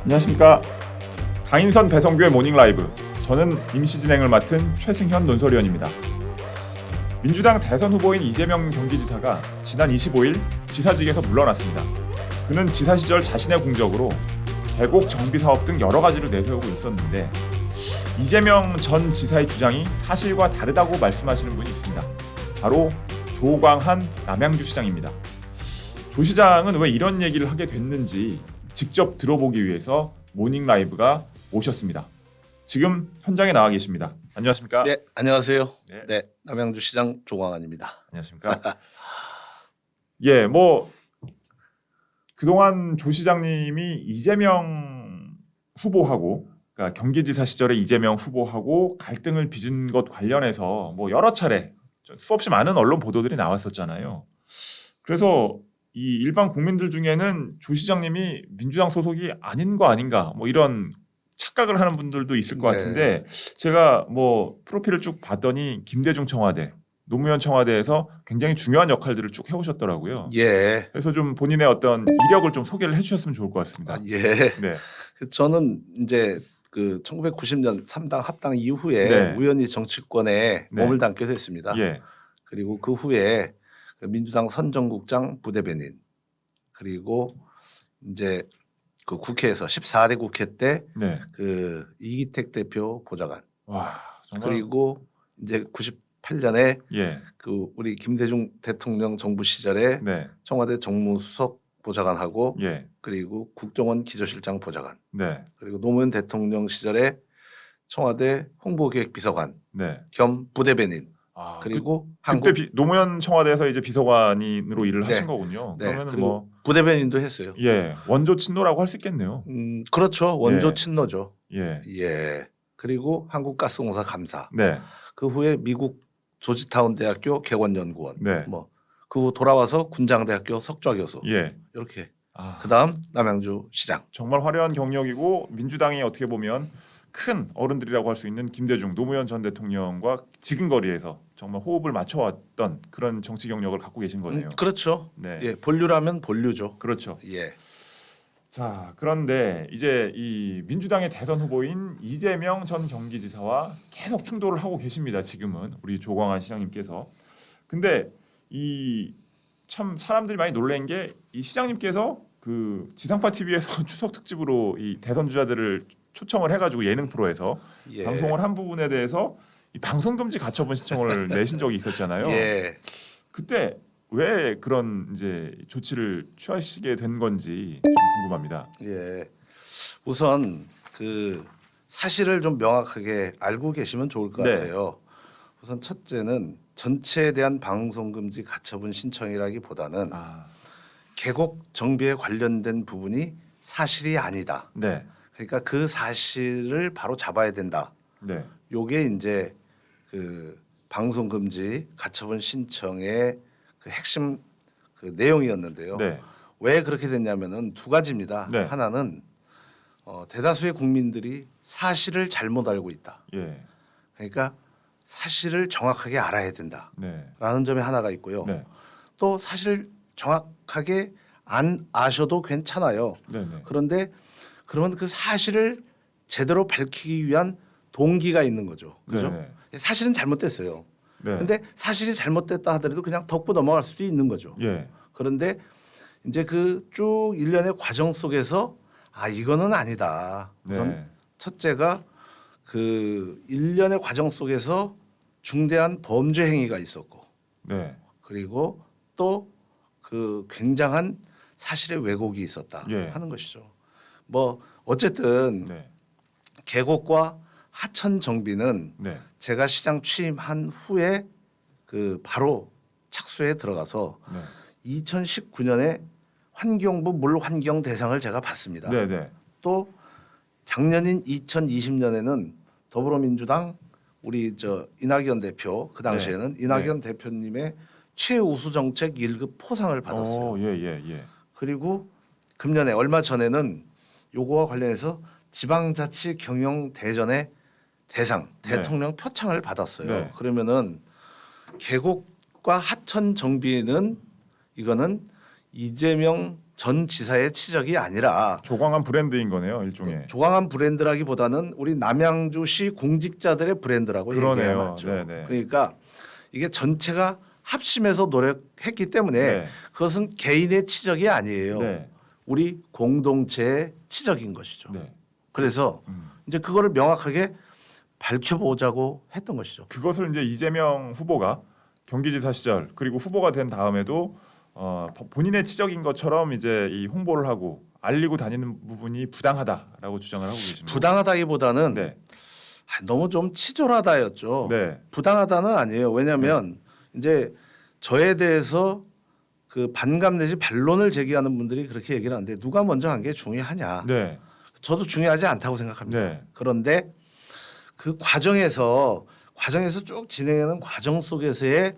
안녕하십니까. 강인선 배성규의 모닝라이브. 저는 임시 진행을 맡은 최승현 논설위원입니다. 민주당 대선 후보인 이재명 경기지사가 지난 25일 지사직에서 물러났습니다. 그는 지사 시절 자신의 공적으로 계곡 정비 사업 등 여러 가지를 내세우고 있었는데 이재명 전 지사의 주장이 사실과 다르다고 말씀하시는 분이 있습니다. 바로 조광한 남양주시장입니다. 조 시장은 왜 이런 얘기를 하게 됐는지 직접 들어보기 위해서 모닝라이브가 오셨습니다. 지금 현장에 나와 계십니다. 안녕하십니까? 네, 안녕하세요. 네. 네, 남양주시장 조광한입니다. 안녕하십니까? 예, 그동안 조 시장님이 이재명 후보하고, 그러니까 경기지사 시절에 이재명 후보하고 갈등을 빚은 것 관련해서 여러 차례 수없이 많은 언론 보도들이 나왔었잖아요. 그래서 이 일반 국민들 중에는 조 시장님이 민주당 소속이 아닌 거 아닌가 이런 착각을 하는 분들도 있을 것 같은데 제가 프로필을 쭉 봤더니 김대중 청와대, 노무현 청와대에서 굉장히 중요한 역할들을 쭉 해오셨더라고요. 예. 그래서 좀 본인의 어떤 이력을 좀 소개를 해주셨으면 좋을 것 같습니다. 예. 네. 저는 이제 그 1990년 3당 합당 이후에 네. 우연히 정치권에 네. 몸을 담게 됐습니다. 예. 그리고 그 후에 민주당 선정국장 부대변인, 그리고 이제 그 국회에서 14대 국회 때 네. 그 이기택 대표 보좌관, 와, 정말. 그리고 이제 98년에 예. 그 우리 김대중 대통령 정부 시절에 네. 청와대 정무수석 보좌관하고 예. 그리고 국정원 기조실장 보좌관, 네. 그리고 노무현 대통령 시절에 청와대 홍보기획비서관 네. 겸 부대변인, 아, 그리고 그때 노무현 청와대에서 이제 비서관으로 일을 네. 하신 거군요. 네, 그러면은 그리고 부대변인도 했어요. 예, 원조 친노라고 할 수 있겠네요. 그렇죠. 원조 예. 친노죠. 예. 예. 그리고 한국가스공사 감사. 네. 그 후에 미국 조지타운 대학교 객원연구원. 네. 그 후 돌아와서 군장대학교 석좌교수. 예. 이렇게. 아, 그다음 남양주 시장. 정말 화려한 경력이고 민주당이 어떻게 보면 큰 어른들이라고 할 수 있는 김대중, 노무현 전 대통령과 지근거리에서 정말 호흡을 맞춰왔던 그런 정치 경력을 갖고 계신 거네요. 그렇죠. 네. 예, 본류라면 본류죠. 그렇죠. 예. 자, 그런데 이제 이 민주당의 대선 후보인 이재명 전 경기지사와 계속 충돌을 하고 계십니다. 지금은 우리 조광한 시장님께서. 근데 이 참 사람들이 많이 놀란 게 이 시장님께서 그 지상파 TV에서 추석 특집으로 이 대선 주자들을 초청을 해가지고 예능 프로에서 예. 방송을 한 부분에 대해서 이 방송 금지 가처분 신청을 내신 적이 있었잖아요. 예. 그때 왜 그런 이제 조치를 취하시게 된 건지 좀 궁금합니다. 예. 우선 그 사실을 좀 명확하게 알고 계시면 좋을 것 네. 같아요. 우선 첫째는 전체에 대한 방송 금지 가처분 신청이라기보다는 아, 계곡 정비에 관련된 부분이 사실이 아니다. 네, 그러니까 그 사실을 바로 잡아야 된다. 네, 요게 이제 그 방송 금지 가처분 신청의 그 핵심 그 내용이었는데요. 네, 왜 그렇게 됐냐면은 두 가지입니다. 네. 하나는 대다수의 국민들이 사실을 잘못 알고 있다. 예, 그러니까 사실을 정확하게 알아야 된다라는 네, 점이 하나가 있고요. 네, 또 사실 정확하게 안 아셔도 괜찮아요. 네, 네, 그런데 그러면 그 사실을 제대로 밝히기 위한 동기가 있는 거죠. 그죠? 네, 사실은 잘못됐어요. 네, 근데 사실이 잘못됐다 하더라도 그냥 덮고 넘어갈 수도 있는 거죠. 예, 그런데 이제 그 쭉 일련의 과정 속에서 이거는 아니다. 우선 네, 첫째가 그 일련의 과정 속에서 중대한 범죄 행위가 있었고, 네, 그리고 또 그 굉장한 사실의 왜곡이 있었다 예. 하는 것이죠. 어쨌든 네, 계곡과 하천 정비는 네, 제가 시장 취임한 후에 그 바로 착수에 들어가서 네, 2019년에 환경부 물환경 대상을 제가 받습니다. 네, 네, 또 작년인 2020년에는 더불어민주당 우리 이낙연 대표, 그 당시에는 네. 이낙연 대표님의 최우수 정책 1급 포상을 받았어요. 오, 예, 예, 예, 그리고 금년에 얼마 전에는 요거와 관련해서 지방자치 경영 대전의 대상 네. 대통령 표창을 받았어요. 네. 그러면은 계곡과 하천 정비는 이거는 이재명 전 지사의 치적이 아니라 조광한 브랜드인 거네요, 일종의. 조광한 브랜드라기보다는 우리 남양주시 공직자들의 브랜드라고 그러네요. 얘기해야 맞죠. 네네. 그러니까 이게 전체가 합심해서 노력했기 때문에 네. 그것은 개인의 치적이 아니에요. 네. 우리 공동체의 치적인 것이죠. 네. 그래서 이제 그거를 명확하게 밝혀보자고 했던 것이죠. 그것을 이제 이재명 후보가 경기지사 시절 그리고 후보가 된 다음에도 본인의 치적인 것처럼 이제 이 홍보를 하고 알리고 다니는 부분이 부당하다라고 주장을 하고 계십니다. 부당하다기보다는 네. 너무 좀 치졸하다였죠. 네. 부당하다는 아니에요. 왜냐하면 이제 저에 대해서 그 반감 내지 반론을 제기하는 분들이 그렇게 얘기를 하는데 누가 먼저 한 게 중요하냐. 네. 저도 중요하지 않다고 생각합니다. 네. 그런데 그 과정에서 쭉 진행하는 과정 속에서의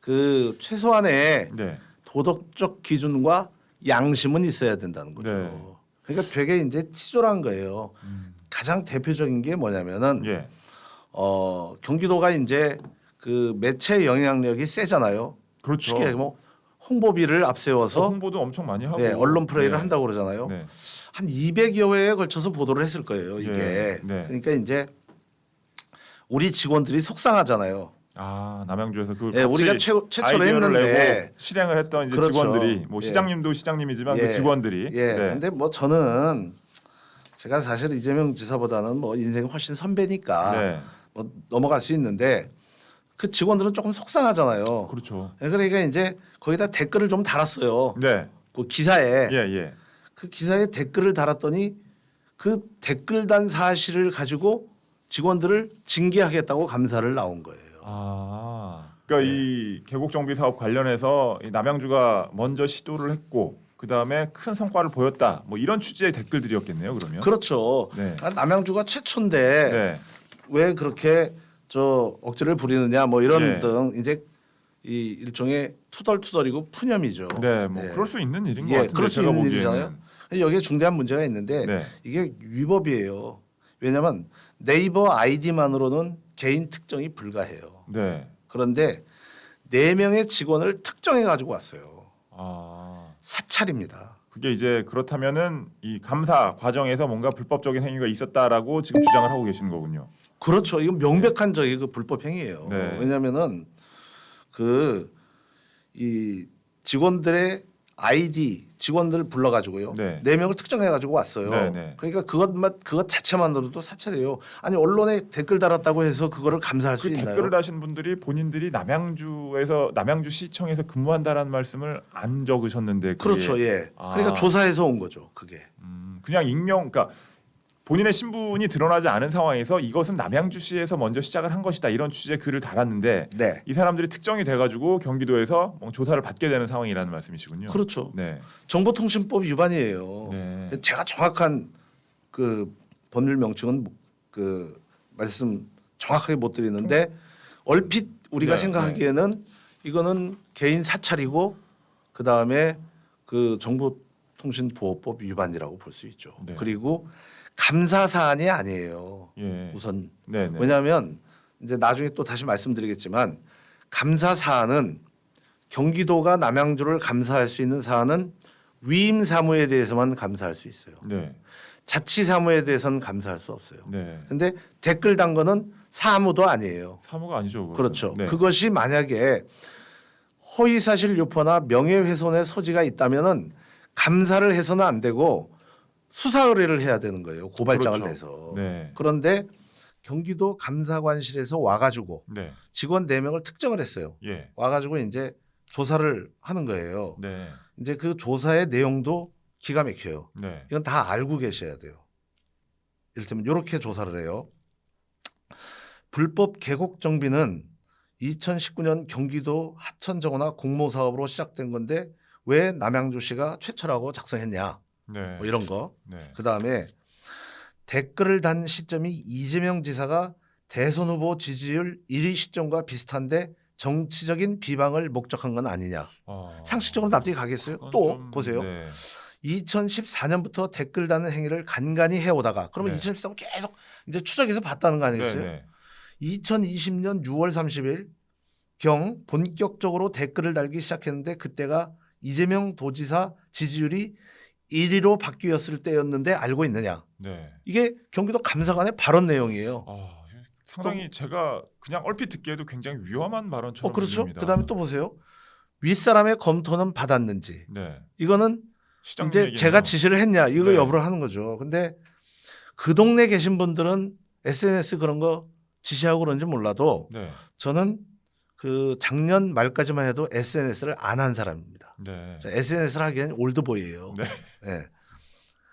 그 최소한의 네. 도덕적 기준과 양심은 있어야 된다는 거죠. 네. 그러니까 되게 이제 치졸한 거예요. 가장 대표적인 게 뭐냐면은 예. 경기도가 이제 그 매체 영향력이 세잖아요. 그렇죠. 쉽게 얘기하면 뭐 홍보비를 앞세워서 홍보도 엄청 많이 하고 네, 언론 플레이를 네. 한다고 그러잖아요. 네. 한 200여 회에 걸쳐서 보도를 했을 거예요. 이게. 네, 네. 그러니까 이제 우리 직원들이 속상하잖아요. 남양주에서 그 네, 우리가 최초로 했는데 내고 실행을 했던 이제 그렇죠. 직원들이 뭐 예. 시장님도 시장님이지만 예. 그 직원들이 예. 네. 근데 뭐 저는 제가 사실 이재명 지사보다는 뭐 인생이 훨씬 선배니까 네. 뭐 넘어갈 수 있는데 그 직원들은 조금 속상하잖아요. 그렇죠. 그러니까 이제 거기다 댓글을 좀 달았어요. 네. 그 기사에 예, 예. 그 기사에 댓글을 달았더니 그 댓글 단 사실을 가지고 직원들을 징계하겠다고 감사를 나온 거예요. 그러니까 네. 이 계곡 정비 사업 관련해서 이 남양주가 먼저 시도를 했고 그 다음에 큰 성과를 보였다. 뭐 이런 취지의 댓글들이었겠네요. 그러면. 그렇죠. 네. 남양주가 최초인데 네. 왜 그렇게 저 억지를 부리느냐 뭐 이런 예. 등 이제 이 일종의 투덜투덜이고 푸념이죠. 네, 뭐 예. 그럴 수 있는 일인 것 예, 같은데 그럴 수 제가 있는 보기에는. 일이잖아요. 여기에 중대한 문제가 있는데 네. 이게 위법이에요. 왜냐하면 네이버 아이디만으로는 개인 특정이 불가해요. 네. 그런데 4명의 직원을 특정해 가지고 왔어요. 사찰입니다. 그게 이제 그렇다면은 이 감사 과정에서 뭔가 불법적인 행위가 있었다라고 지금 주장을 하고 계시는 거군요. 그렇죠. 이건 명백한 저기 그 불법 행위예요. 네. 왜냐하면은 그 이 직원들의 아이디 직원들을 불러가지고요. 네. 4명을 특정해가지고 왔어요. 네, 네. 그러니까 그것 자체만으로도 사찰이에요. 아니 언론에 댓글 달았다고 해서 그거를 감사할 수 그 있나요? 댓글을 다신 분들이 본인들이 남양주 시청에서 근무한다라는 말씀을 안 적으셨는데 그게 그렇죠. 예. 그러니까 조사해서 온 거죠. 그게. 그냥 그러니까 본인의 신분이 드러나지 않은 상황에서 이것은 남양주시에서 먼저 시작을 한 것이다 이런 취지의 글을 달았는데 네. 이 사람들이 특정이 돼가지고 경기도에서 뭐 조사를 받게 되는 상황이라는 말씀이시군요. 그렇죠. 네. 정보통신법 위반이에요. 네. 제가 정확한 그 법률 명칭은 그 말씀 정확하게 못 드리는데 얼핏 우리가 네, 생각하기에는 이거는 개인 사찰이고 그 다음에 그 정보통신보호법 위반이라고 볼 수 있죠. 네. 그리고 감사 사안이 아니에요. 예. 우선 네, 네. 왜냐하면 이제 나중에 또 다시 말씀드리겠지만 감사 사안은 경기도가 남양주를 감사할 수 있는 사안은 위임 사무에 대해서만 감사할 수 있어요. 네. 자치 사무에 대해서는 감사할 수 없어요. 네. 근데 댓글 단 거는 사무도 아니에요. 사무가 아니죠. 그것은. 그렇죠. 네. 그것이 만약에 허위사실 유포나 명예훼손의 소지가 있다면은 감사를 해서는 안 되고 수사 의뢰를 해야 되는 거예요. 고발장을 그렇죠. 내서. 네. 그런데 경기도 감사관실에서 와가지고 네. 직원 4명을 특정을 했어요. 예. 와가지고 이제 조사를 하는 거예요. 네. 이제 그 조사의 내용도 기가 막혀요. 네. 이건 다 알고 계셔야 돼요. 이를테면 이렇게 조사를 해요. 불법 계곡 정비는 2019년 경기도 하천정원화 공모사업으로 시작된 건데 왜 남양주시가 최초라고 작성했냐. 네. 뭐 이런 거. 네. 그다음에 댓글을 단 시점이 이재명 지사가 대선 후보 지지율 1위 시점과 비슷한데 정치적인 비방을 목적한 건 아니냐. 상식적으로 납득이 가겠어요? 그건 또 좀, 보세요. 네. 2014년부터 댓글 다는 행위를 간간히 해오다가 그러면 네. 2013년 계속 이제 추적해서 봤다는 거 아니겠어요? 네. 2020년 6월 30일 경 본격적으로 댓글을 달기 시작했는데 그때가 이재명 도지사 지지율이 1위로 바뀌었을 때였는데 알고 있느냐? 네. 이게 경기도 감사관의 발언 내용이에요. 상당히 제가 그냥 얼핏 듣기에도 굉장히 위험한 발언처럼 그렇죠. 들립니다. 그다음에 또 보세요. 윗사람의 검토는 받았는지. 네. 이거는 시장 이제 얘기네요. 제가 지시를 했냐 이거 네. 여부를 하는 거죠. 근데 그 동네 계신 분들은 SNS 그런 거 지시하고 그런지 몰라도 네. 저는 그 작년 말까지만 해도 SNS를 안 한 사람입니다. 네. SNS를 하기엔 올드보이예요. 네. 네.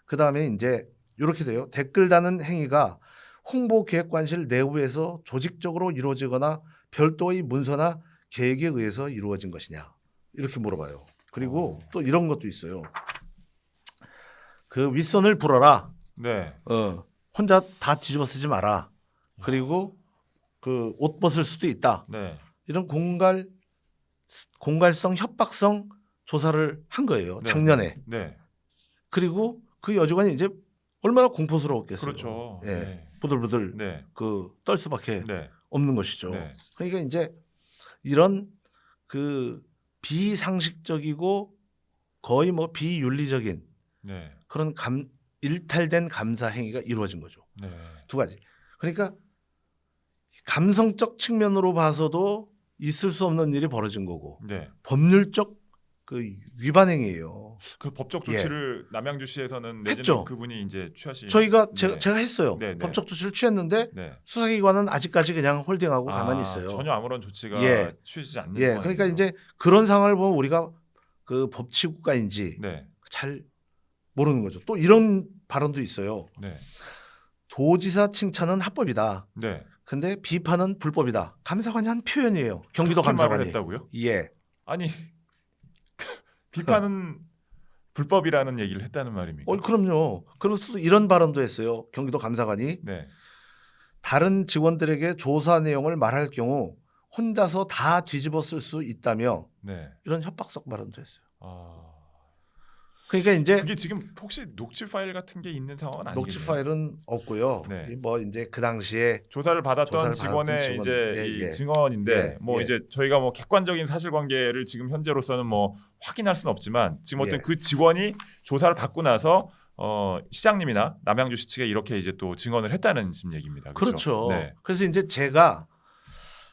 그다음에 이제 이렇게 돼요. 댓글 다는 행위가 홍보기획관실 내부에서 조직적으로 이루어지거나 별도의 문서나 계획에 의해서 이루어진 것이냐 이렇게 물어봐요. 그리고 또 이런 것도 있어요. 그 윗선을 불어라. 네. 혼자 다 뒤집어 쓰지 마라. 그리고 그 옷 벗을 수도 있다. 네. 이런 공갈성 협박성 조사를 한 거예요. 네. 작년에. 네. 그리고 그 여직원이 이제 얼마나 공포스러웠겠어요. 그렇죠. 예. 네. 부들부들 네. 그 떨 수밖에 네. 없는 것이죠. 네. 그러니까 이제 이런 그 비상식적이고 거의 뭐 비윤리적인 네. 그런 일탈된 감사 행위가 이루어진 거죠. 네. 두 가지. 그러니까 감성적 측면으로 봐서도 있을 수 없는 일이 벌어진 거고 네. 법률적 그 위반 행위예요. 그 법적 조치를 남양주시에서는 내지는 했죠. 그분이 이제 취하신 저희가 네. 제가 했어요. 네, 네. 법적 조치를 취했는데 네. 수사기관은 아직까지 그냥 홀딩하고 가만히 있어요. 전혀 아무런 조치가 예. 취해지지 않는 예, 상황이네요. 그러니까 이제 그런 상황을 보면 우리가 그 법치국가인지 네. 잘 모르는 거죠. 또 이런 발언도 있어요. 네. 도지사 칭찬은 합법이다. 네. 근데 비판은 불법이다. 감사관이 한 표현이에요. 경기도 그렇게 말을 감사관이. 했다고요? 예. 아니 비판은 불법이라는 얘기를 했다는 말입니까? 그럼요. 그래서 또 이런 발언도 했어요. 경기도 감사관이 네. 다른 직원들에게 조사 내용을 말할 경우 혼자서 다 뒤집어 쓸 수 있다며 네. 이런 협박성 발언도 했어요. 아. 그러니까 이제 그게 지금 혹시 녹취 파일 같은 게 있는 상황은 아니겠네요. 녹취 파일은 없고요. 네. 뭐 이제 그 당시에 조사를 받았던 조사를 직원의 받았던 이제 직원. 이 예, 예. 증언인데 예, 뭐 예. 이제 저희가 뭐 객관적인 사실관계를 지금 현재로서는 뭐 확인할 수는 없지만 지금 어떤 예. 그 직원이 조사를 받고 나서 시장님이나 남양주시 측에 이렇게 이제 또 증언을 했다는 지금 얘기입니다. 그렇죠. 네. 그래서 이제 제가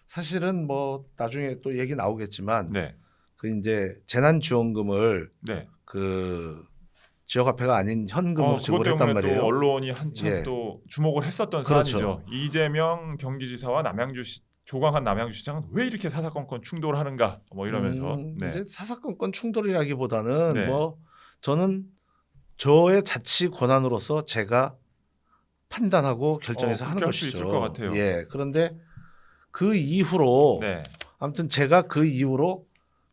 사실은 뭐 나중에 또 얘기 나오겠지만 네. 그 이제 재난지원금을 네. 그 지역화폐가 아닌 현금으로 그것 지급을 했단 때문에 말이에요. 또 언론이 한참 예. 또 주목을 했었던 그렇죠. 사안이죠. 이재명 경기지사와 남양주시 조광한 남양주시장은 왜 이렇게 사사건건 충돌하는가 뭐 이러면서 네. 이제 사사건건 충돌이라기보다는 네. 뭐 저는 저의 자치 권한으로서 제가 판단하고 결정해서 하는 그렇게 할수 것이죠. 있을 것 같아요. 예. 그런데 그 이후로 네. 아무튼 제가 그 이후로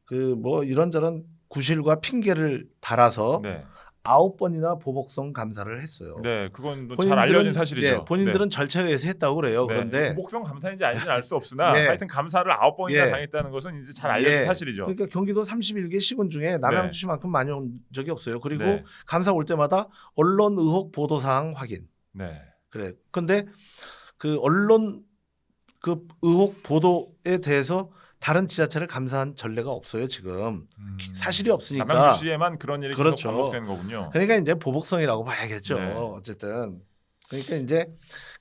그 뭐 이런저런 구실과 핑계를 달아서 네. 9번이나 보복성 감사를 했어요. 네, 그건 잘 알려진 사실이죠. 예, 본인들은 네. 절차에 의해서 했다고 그래요. 네. 그런데 보복성 감사인지 아닌지는 알 수 없으나 예. 하여튼 감사를 9번이나 예. 당했다는 것은 이제 잘 알려진 예. 사실이죠. 그러니까 경기도 31개 시군 중에 남양주시만큼 많이 온 적이 없어요. 그리고 네. 감사 올 때마다 언론 의혹 보도 사항 확인. 네. 그래. 근데 그 언론 그 의혹 보도에 대해서 다른 지자체를 감사한 전례가 없어요, 지금. 사실이 없으니까. 남양주시에만 그런 일이 그렇죠. 계속 반복된 거군요. 그러니까 이제 보복성이라고 봐야겠죠. 네. 어쨌든. 그러니까 이제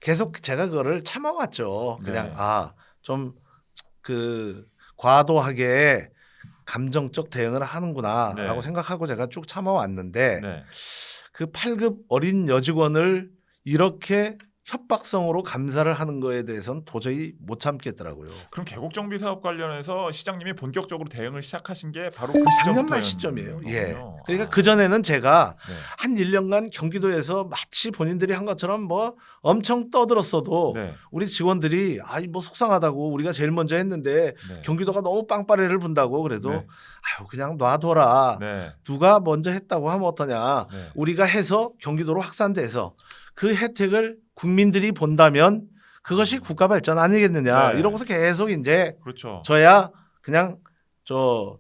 계속 제가 그거를 참아왔죠. 그냥 네. 좀 그 과도하게 감정적 대응을 하는구나라고 네. 생각하고 제가 쭉 참아왔는데 네. 그 8급 어린 여직원을 이렇게 협박성으로 감사를 하는 거에 대해서는 도저히 못 참겠더라고요. 그럼 계곡정비 사업 관련해서 시장님이 본격적으로 대응을 시작하신 게 바로 그 작년 말 시점이에요. 예. 거군요. 그러니까 그 전에는 제가 네. 한 1년간 경기도에서 마치 본인들이 한 것처럼 뭐 엄청 떠들었어도 네. 우리 직원들이 뭐 속상하다고 우리가 제일 먼저 했는데 네. 경기도가 너무 빵빠레를 분다고 그래도 네. 그냥 놔둬라. 네. 누가 먼저 했다고 하면 어떠냐. 네. 우리가 해서 경기도로 확산돼서 그 혜택을 국민들이 본다면 그것이 국가 발전 아니겠느냐. 네. 이러고서 계속 이제 그렇죠. 저야 그냥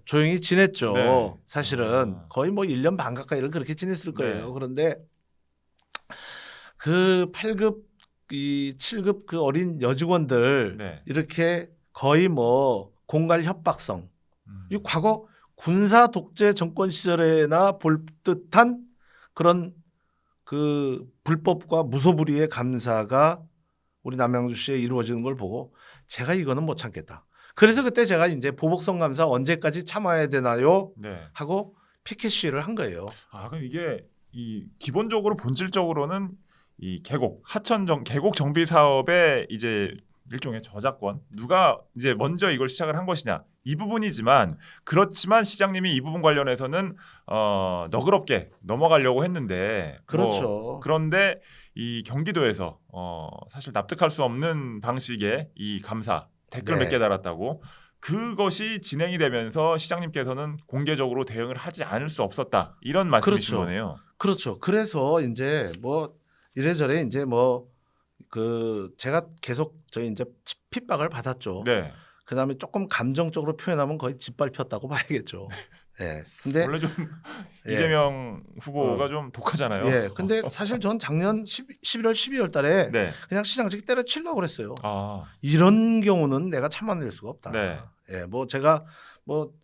조용히 지냈죠. 네. 사실은 거의 뭐 1년 반 가까이를 그렇게 지냈을 거예요. 네. 그런데 그 8급 이 7급 그 어린 여직원들 네. 이렇게 거의 뭐 공갈 협박성. 이 과거 군사 독재 정권 시절에나 볼 듯한 그런 그 불법과 무소불위의 감사가 우리 남양주시에 이루어지는 걸 보고 제가 이거는 못 참겠다. 그래서 그때 제가 이제 보복성 감사 언제까지 참아야 되나요? 네. 하고 피켓 시위를 한 거예요. 아, 그럼 이게 이 기본적으로 본질적으로는 이 계곡 정비 사업의 이제 일종의 저작권, 누가 이제 먼저 이걸 시작을 한 것이냐 이 부분이지만, 그렇지만 시장님이 이 부분 관련해서는 너그럽게 넘어가려고 했는데, 그렇죠. 그런데 이 경기도에서 사실 납득할 수 없는 방식의 이 감사 댓글 네. 몇 개 달았다고, 그것이 진행이 되면서 시장님께서는 공개적으로 대응을 하지 않을 수 없었다, 이런 말씀이신 그렇죠. 거네요. 그렇죠. 그래서 이제 뭐 이래저래 이제 뭐 그 제가 계속 저희 이제 핍박을 받았죠. 네. 그다음에 조금 감정적으로 표현하면 거의 짓밟혔다고 봐야겠죠. 예. 근데 원래 좀 예. 이재명 후보가 좀 독하잖아요. 예. 근데 사실 전 작년 11월 12월 달에 네. 그냥 시장직 때려치려고 그랬어요. 아, 이런 경우는 내가 참아낼 수가 없다. 네. 예. 뭐 제가 뭐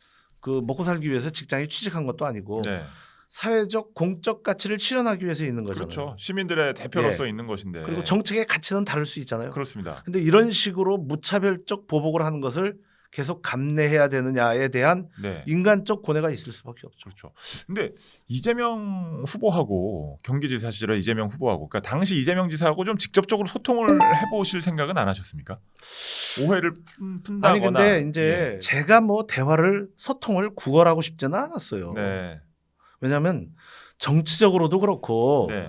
그 먹고 살기 위해서 직장에 취직한 것도 아니고 네. 사회적 공적 가치를 실현하기 위해서 있는 거잖아요. 그렇죠. 시민들의 대표로서 있는 것인데. 그리고 정책의 가치는 다를 수 있잖아요. 그렇습니다. 근데 이런 식으로 무차별적 보복을 하는 것을 계속 감내해야 되느냐에 대한 네. 인간적 고뇌가 있을 수밖에 없죠. 그렇죠. 근데 이재명 후보하고 경기지사 시절에 이재명 후보하고, 그러니까 당시 이재명 지사하고 좀 직접적으로 소통을 해보실 생각은 안 하셨습니까? 오해를 푼다거나. 아니 근데 이제 제가 뭐 대화를 소통을 구걸하고 싶지는 않았어요. 네. 왜냐하면 정치적으로도 그렇고 네.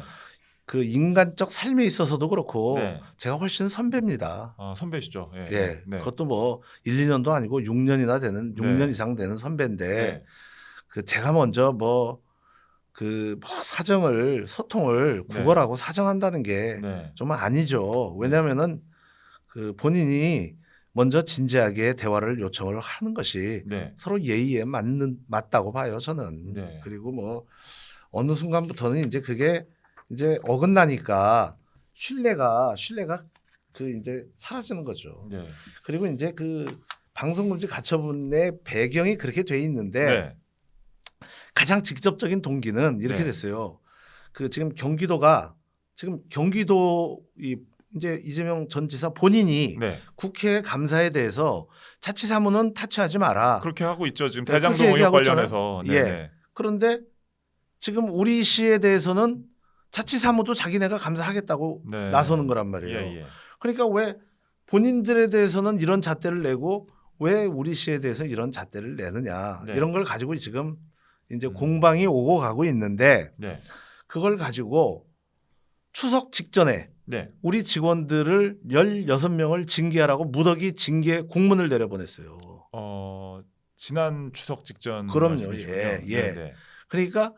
그 인간적 삶에 있어서도 그렇고 네. 제가 훨씬 선배입니다. 아, 선배시죠. 예. 예, 네. 그것도 뭐 1, 2년도 아니고 6년이나 되는 6년 네. 이상 되는 선배인데 네. 그 제가 먼저 뭐 사정을 소통을 네. 구걸하고 사정한다는 게 네. 좀 아니죠. 왜냐하면은 그 본인이 먼저 진지하게 대화를 요청을 하는 것이 네. 서로 예의에 맞다고 봐요, 저는. 네. 그리고 뭐 어느 순간부터는 이제 그게 이제 어긋나니까 신뢰가 그 이제 사라지는 거죠. 네. 그리고 이제 그 방송금지 가처분의 배경이 그렇게 돼 있는데 네. 가장 직접적인 동기는 이렇게 네. 됐어요. 그 지금 경기도가 경기도 이제 이재명 전 지사 본인이 네. 국회 감사에 대해서 자치사무는 타치하지 마라. 그렇게 하고 있죠. 지금 네, 대장동 그렇게 의혹 얘기하고 관련해서. 있잖아요. 네. 예. 그런데 지금 우리 시에 대해서는 자치사무도 자기네가 감사하겠다고 네. 나서는 거란 말이에요. 예, 예. 그러니까 왜 본인들에 대해서는 이런 잣대를 내고 왜 우리 시에 대해서 이런 잣대를 내느냐. 네. 이런 걸 가지고 지금 이제 공방이 오고 가고 있는데 네. 그걸 가지고 추석 직전에 네. 우리 직원들을 16명을 징계하라고 무더기 징계 공문을 내려보냈어요. 지난 추석 직전. 그럼요. 말씀이시군요. 예, 예. 네, 네. 그러니까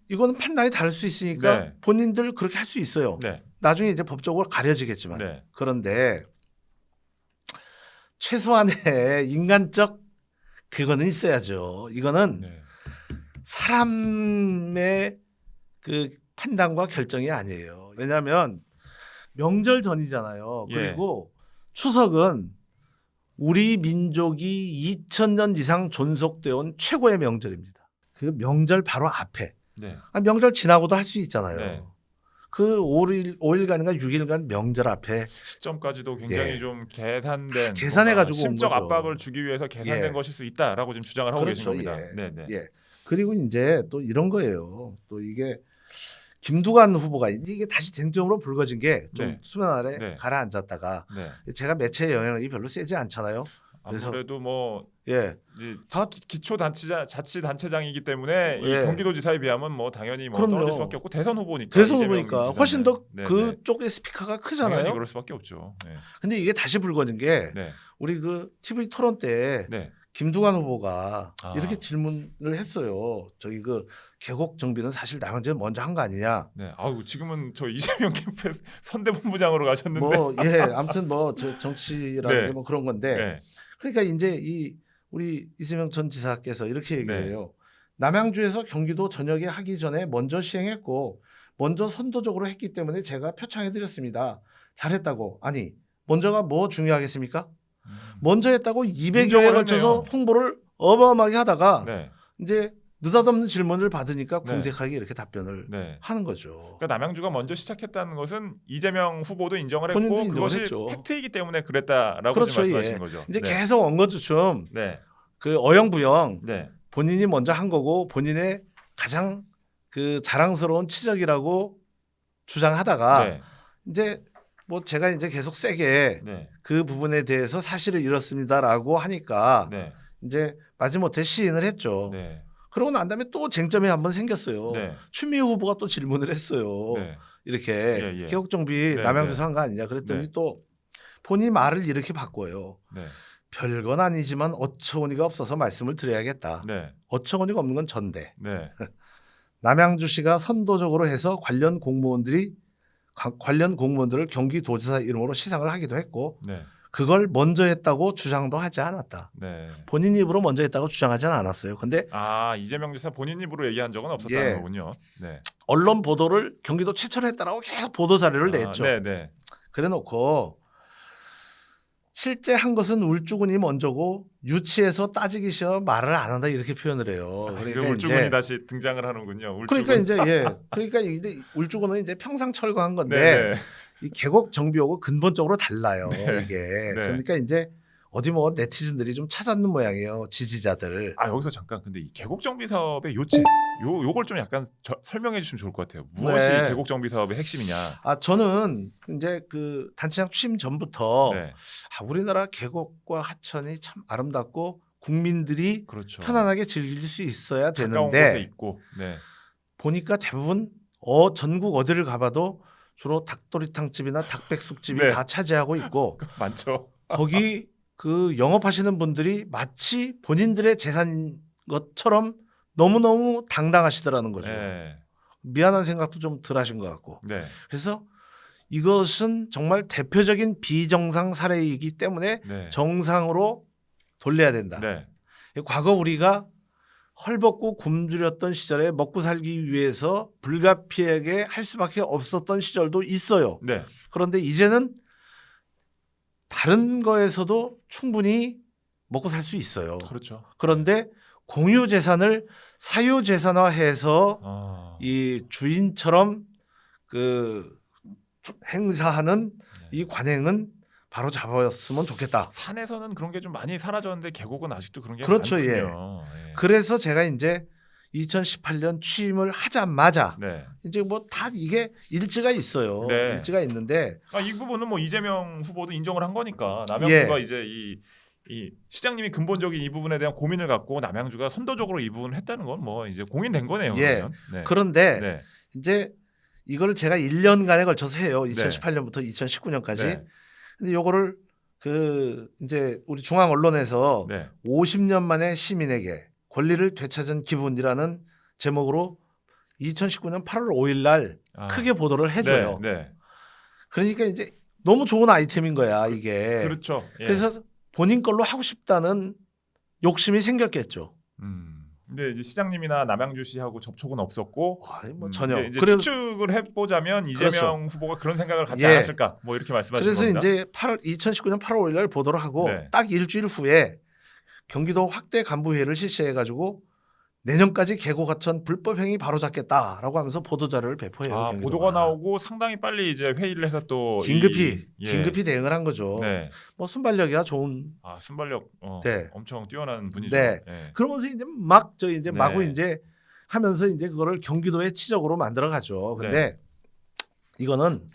이거는 판단이 다를 수 있으니까 네. 본인들 그렇게 할 수 있어요. 네. 나중에 이제 법적으로 가려지겠지만. 네. 그런데 최소한의 인간적 그거는 있어야죠. 이거는 네. 사람의 그 판단과 결정이 아니에요. 왜냐하면 명절 전이잖아요. 예. 그리고 추석은 우리 민족이 2000년 이상 존속되어 온 최고의 명절입니다. 그 명절 바로 앞에. 네. 명절 지나고도 할 수 있잖아요. 네. 그 5일간인가 6일간 명절 앞에 시점까지도 굉장히 예. 좀 계산된, 계산해가지고 온 심적 거죠. 압박을 주기 위해서 계산된 예. 것일 수 있다라고 지금 주장을 하고 계신 그렇죠. 겁니다. 예. 네, 네. 예. 그리고 이제 또 이런 거예요. 또 이게 김두관 후보가 이게 다시 쟁점으로 불거진 게 좀 네. 수면 아래 네. 가라앉았다가 네. 제가 매체의 영향력이 별로 세지 않잖아요. 그래서 아무래도 뭐 예. 이제 다 기초 자치단체장이기 때문에 이 예. 경기도지사에 비하면 뭐 당연히 뭐 그럼요. 떨어질 수밖에 없고 대선 후보니까. 대선 이재명 후보니까 지사는. 훨씬 더 네, 네. 그쪽의 스피커가 당연히 크잖아요. 그럴 수밖에 없죠. 네. 근데 이게 다시 불거진 게 네. 우리 그 TV 토론 때 네. 김두관 후보가 아. 이렇게 질문을 했어요. 저기 그 계곡 정비는 사실 남양주에 먼저 한 거 아니냐. 네. 아우 지금은 저 이재명 캠프에 선대본부장으로 가셨는데. 뭐 예, 아무튼 뭐 정치라는 네. 게 뭐 그런 건데. 네. 그러니까 이제 우리 이재명 전 지사께서 이렇게 얘기를 네. 해요. 남양주에서 경기도 전역에 하기 전에 먼저 시행했고 먼저 선도적으로 했기 때문에 제가 표창해드렸습니다. 잘했다고. 아니 먼저가 뭐 중요하겠습니까? 먼저 했다고 200여에 인정을 걸쳐서 했네요. 홍보를 어마어마하게 하다가 네. 이제 느닷없는 질문을 받으니까 네. 궁색하게 이렇게 답변을 네. 하는 거죠. 그러니까 남양주가 먼저 시작했다는 것은 이재명 후보도 인정을 본인도 했고 인정을 그것이 했죠. 팩트이기 때문에 그랬다라고 그렇죠. 지금 말씀하시는 예. 거죠. 이제 네. 계속 엉거주춤 네. 그 어영부영 네. 본인이 먼저 한 거고 본인의 가장 그 자랑스러운 치적이라고 주장하다가 네. 이제 뭐 제가 이제 계속 세게 네. 그 부분에 대해서 사실을 이렇습니다라고 하니까 네. 이제 마지못해 시인을 했죠. 네. 그러고 난 다음에 또 쟁점이 한번 생겼어요. 네. 추미애 후보가 또 질문을 했어요. 네. 이렇게 예. 개국정비 네, 남양주에서 네. 한 거 아니냐 그랬더니 네. 또 본인이 말을 이렇게 바꿔요. 네. 별건 아니지만 어처구니가 없어서 말씀을 드려야겠다. 네. 어처구니가 없는 건 전데. 네. 남양주시가 선도적으로 해서 관련 공무원들을 경기도지사 이름으로 시상을 하기도 했고 네. 그걸 먼저 했다고 주장도 하지 않았다. 네. 본인 입으로 먼저 했다고 주장하지는 않았어요. 근데 아 이재명 지사 본인 입으로 얘기한 적은 없었다는 예. 거군요. 네. 언론 보도를 경기도 최초로 했다라고 계속 보도 자료를 냈죠. 네. 네. 그래놓고 실제 한 것은 울주군이 먼저고 유치해서 따지기 쉬워 말을 안 한다 이렇게 표현을 해요. 그러니까 울주군이 다시 등장을 하는군요. 울주군. 그러니까 이제 그러니까 이제 울주군은 이제 평상 철거한 건데 네. 이 계곡 정비하고 근본적으로 달라요. 네. 이게 네. 그러니까 이제 어디 뭐 네티즌들이 좀 찾았는 모양이에요. 지지자들. 아 여기서 잠깐 근데 이 계곡 정비 사업의 요체 요걸 좀 약간 설명해 주시면 좋을 것 같아요. 무엇이 네. 계곡 정비 사업의 핵심이냐? 아 저는 이제 그 단체장 취임 전부터 네. 우리나라 계곡과 하천이 참 아름답고 국민들이 그렇죠. 편안하게 즐길 수 있어야 가까운 곳에 되는데 있고. 네. 보니까 대부분 전국 어디를 가봐도 주로 닭도리탕집이나 닭백숙집이 네. 다 차지하고 있고 많죠. 거기 그 영업하시는 분들이 마치 본인들의 재산인 것처럼 너무너무 당당하시더라는 거죠. 네. 미안한 생각도 좀 덜 하신 것 같고. 네. 그래서 이것은 정말 대표적인 비정상 사례이기 때문에 네. 정상으로 돌려야 된다. 네. 과거 우리가 헐벗고 굶주렸던 시절에 먹고 살기 위해서 불가피하게 할 수밖에 없었던 시절도 있어요. 네. 그런데 이제는 다른 거에서도 충분히 먹고 살 수 있어요. 그렇죠. 그런데 공유 재산을 사유 재산화해서 아. 이 주인처럼 그 행사하는 이 관행은 바로 잡았으면 좋겠다. 산에서는 그런 게 좀 많이 사라졌는데 계곡은 아직도 그런 게 그렇죠, 많군요. 예. 그래서 제가 이제 2018년 취임을 하자마자 네. 이제 뭐 다 이게 일지가 있어요. 네. 일지가 있는데 이 부분은 뭐 이재명 후보도 인정을 한 거니까 남양주가 예. 이제 이 시장님이 근본적인 이 부분에 대한 고민을 갖고 남양주가 선도적으로 이 부분을 했다는 건 뭐 이제 공인된 거네요. 예. 그러면. 네. 그런데 네. 이제 이걸 제가 1년간에 걸쳐서 해요. 2018년부터 2019년까지. 네. 근데 요거를 그 이제 우리 중앙 언론에서 네. 50년 만에 시민에게 권리를 되찾은 기분이라는 제목으로 2019년 8월 5일 날 크게 보도를 해줘요. 네. 네. 그러니까 이제 너무 좋은 아이템인 거야 이게. 그렇죠. 예. 그래서 본인 걸로 하고 싶다는 욕심이 생겼겠죠. 근데 이제 시장님이나 남양주시하고 접촉은 없었고 뭐 전혀. 이제 추측을 해보자면 이재명 그렇죠. 후보가 그런 생각을 갖지 예. 않았을까 뭐 이렇게 말씀하시는 그래서 겁니다. 이제 2019년 8월 5일 날 보도를 하고 네. 딱 일주일 후에 경기도 확대 간부회의를 실시해가지고 내년까지 계곡 하천 불법 행위 바로잡겠다라고 하면서 보도 자료를 배포해요. 경기도가. 보도가 나오고 상당히 빨리 이제 회의를 해서 또 긴급히 예. 긴급히 대응을 한 거죠. 네. 뭐 순발력이야 좋은. 순발력 네. 엄청 뛰어난 분이죠. 네. 예. 그러면서 이제 막 네. 마구 이제 하면서 이제 그거를 경기도의 치적으로 만들어 가죠. 근데 이거는